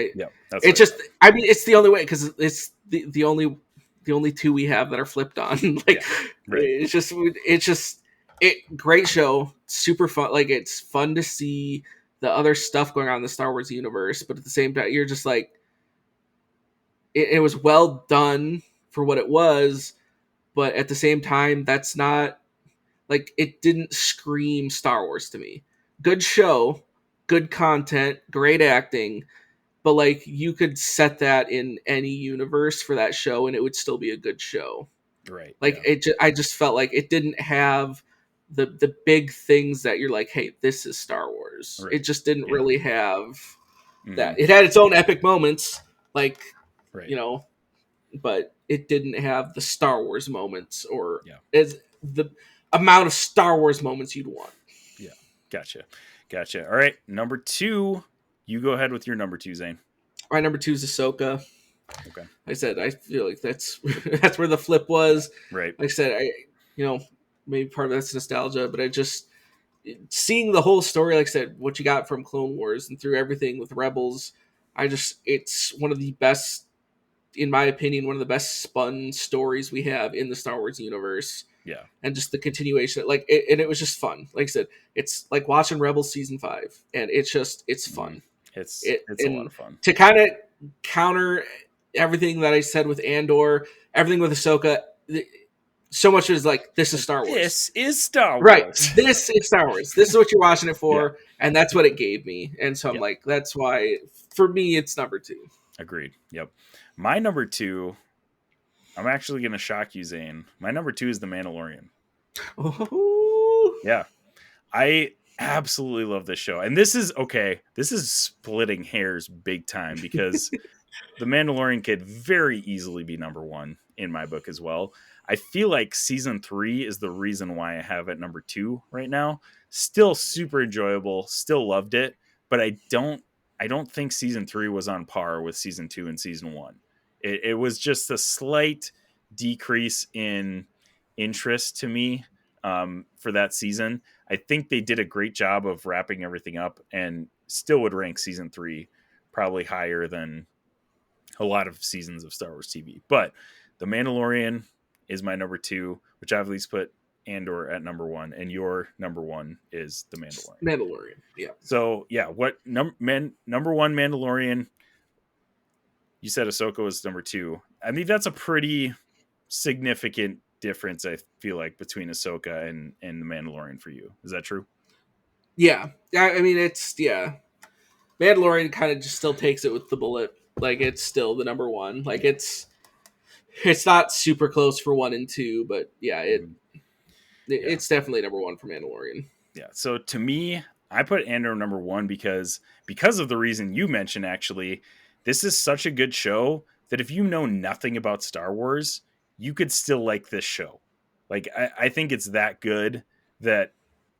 That's it's the only way because it's the only 2 we have that are flipped on. It's just great show, super fun. It's fun to see the other stuff going on in the Star Wars universe, but at the same time, you're just it was well done for what it was, but at the same time, that's not it didn't scream Star Wars to me. Good show, good content, great acting, but you could set that in any universe for that show and it would still be a good show. Right. I just felt it didn't have the big things that you're hey, this is Star Wars. Right. It just didn't really have that. It had its own epic moments, but it didn't have the Star Wars moments or as the amount of Star Wars moments you'd want. Yeah. Gotcha. All right. Number 2, you go ahead with your number 2, Zane. My number 2 is Ahsoka. Okay. I said, I feel that's where the flip was. Right. Like I said, maybe part of that's nostalgia, but I just seeing the whole story, like I said, what you got from Clone Wars and through everything with Rebels, it's one of the best, in my opinion, one of the best spun stories we have in the Star Wars universe. Yeah. And just the continuation, and it was just fun. Like I said, it's like watching Rebels season 5, and it's fun. It's a lot of fun. To kind of counter everything that I said with Andor, everything with Ahsoka, so much is this is Star Wars. This is Star Wars. Right. This is Star Wars. This is what you're watching it for, and that's what it gave me. And so I'm that's why, for me, it's number 2. Agreed. Yep. My number 2, I'm actually going to shock you, Zane. My number 2 is The Mandalorian. Oh. Yeah. I absolutely love this show. And this is splitting hairs big time because The Mandalorian could very easily be number 1 in my book as well. I feel like season 3 is the reason why I have it number 2 right now. Still super enjoyable, still loved it, but I don't think season 3 was on par with season 2 and season 1. It was just a slight decrease in interest to me for that season. I think they did a great job of wrapping everything up and still would rank season 3 probably higher than a lot of seasons of Star Wars TV. But The Mandalorian is my number 2, which I've at least put Andor at number 1, and your number 1 is The Mandalorian. Mandalorian, yeah. So yeah, what number 1 Mandalorian? You said Ahsoka was number 2. I mean, that's a pretty significant difference, I feel like, between Ahsoka and The Mandalorian for you. Is that true? Yeah. I mean, Mandalorian kind of just still takes it with the bullet. Like, it's still the number 1. Like, it's not super close for 1 and 2, but yeah, it's definitely number 1 for Mandalorian. Yeah. So to me, I put Andor number 1 because of the reason you mentioned. Actually, this is such a good show that if you know nothing about Star Wars, you could still like this show. Like, I think it's that good that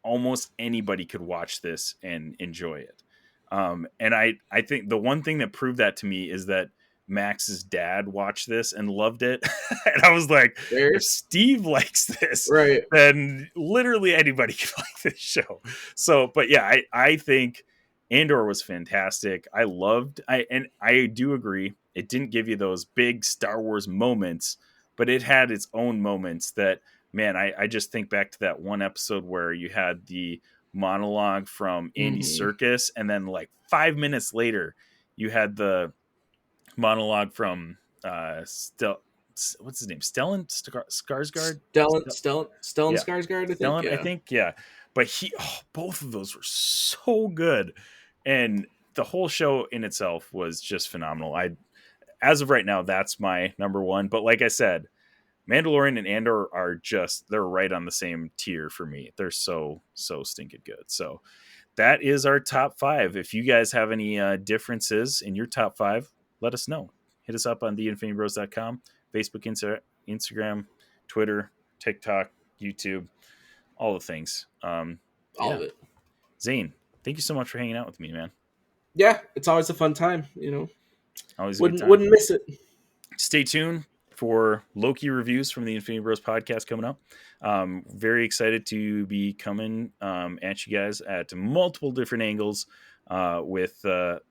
almost anybody could watch this and enjoy it. And I think the one thing that proved that to me is that Max's dad watched this and loved it. And I was like, if Steve likes this, right, then literally anybody can like this show. So, but yeah, I think Andor was fantastic. I do agree. It didn't give you those big Star Wars moments, but it had its own moments that, man, I just think back to that one episode where you had the monologue from Andy Serkis, and then like 5 minutes later, you had the monologue from what's his name? Stellan Skarsgård? Stellan Yeah. Skarsgård, I think. Stellan, yeah. I think, yeah. But both of those were so good. And the whole show in itself was just phenomenal. As of right now, that's my number 1. But like I said, Mandalorian and Andor they're right on the same tier for me. They're so stinking good. So that is our top 5. If you guys have any differences in your top 5, let us know. Hit us up on theinfinitybros.com, Facebook, Instagram, Twitter, TikTok, YouTube, all the things. All of it. Zane, thank you so much for hanging out with me, man. Yeah, it's always a fun time, Always wouldn't miss it. Stay tuned for Loki reviews from the Infinity Bros podcast coming up. Very excited to be coming at you guys at multiple different angles with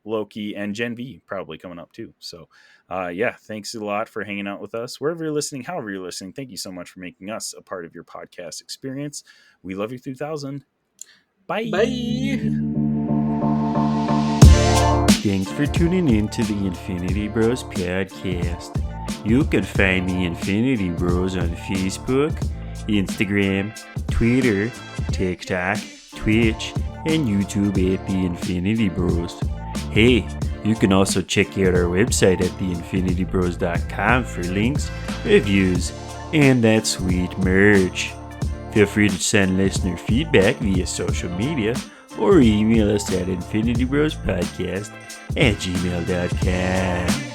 Loki and Gen V probably coming up too. So thanks a lot for hanging out with us. Wherever you're listening, however you're listening, thank you so much for making us a part of your podcast experience. We love you 3000. Bye. Thanks for tuning in to the Infinity Bros podcast. You can find the Infinity Bros on Facebook, Instagram, Twitter, TikTok, Twitch, and YouTube at the Infinity Bros. Hey, you can also check out our website at theinfinitybros.com for links, reviews, and that sweet merch. Feel free to send listener feedback via social media or email us at infinitybrospodcast@gmail.com.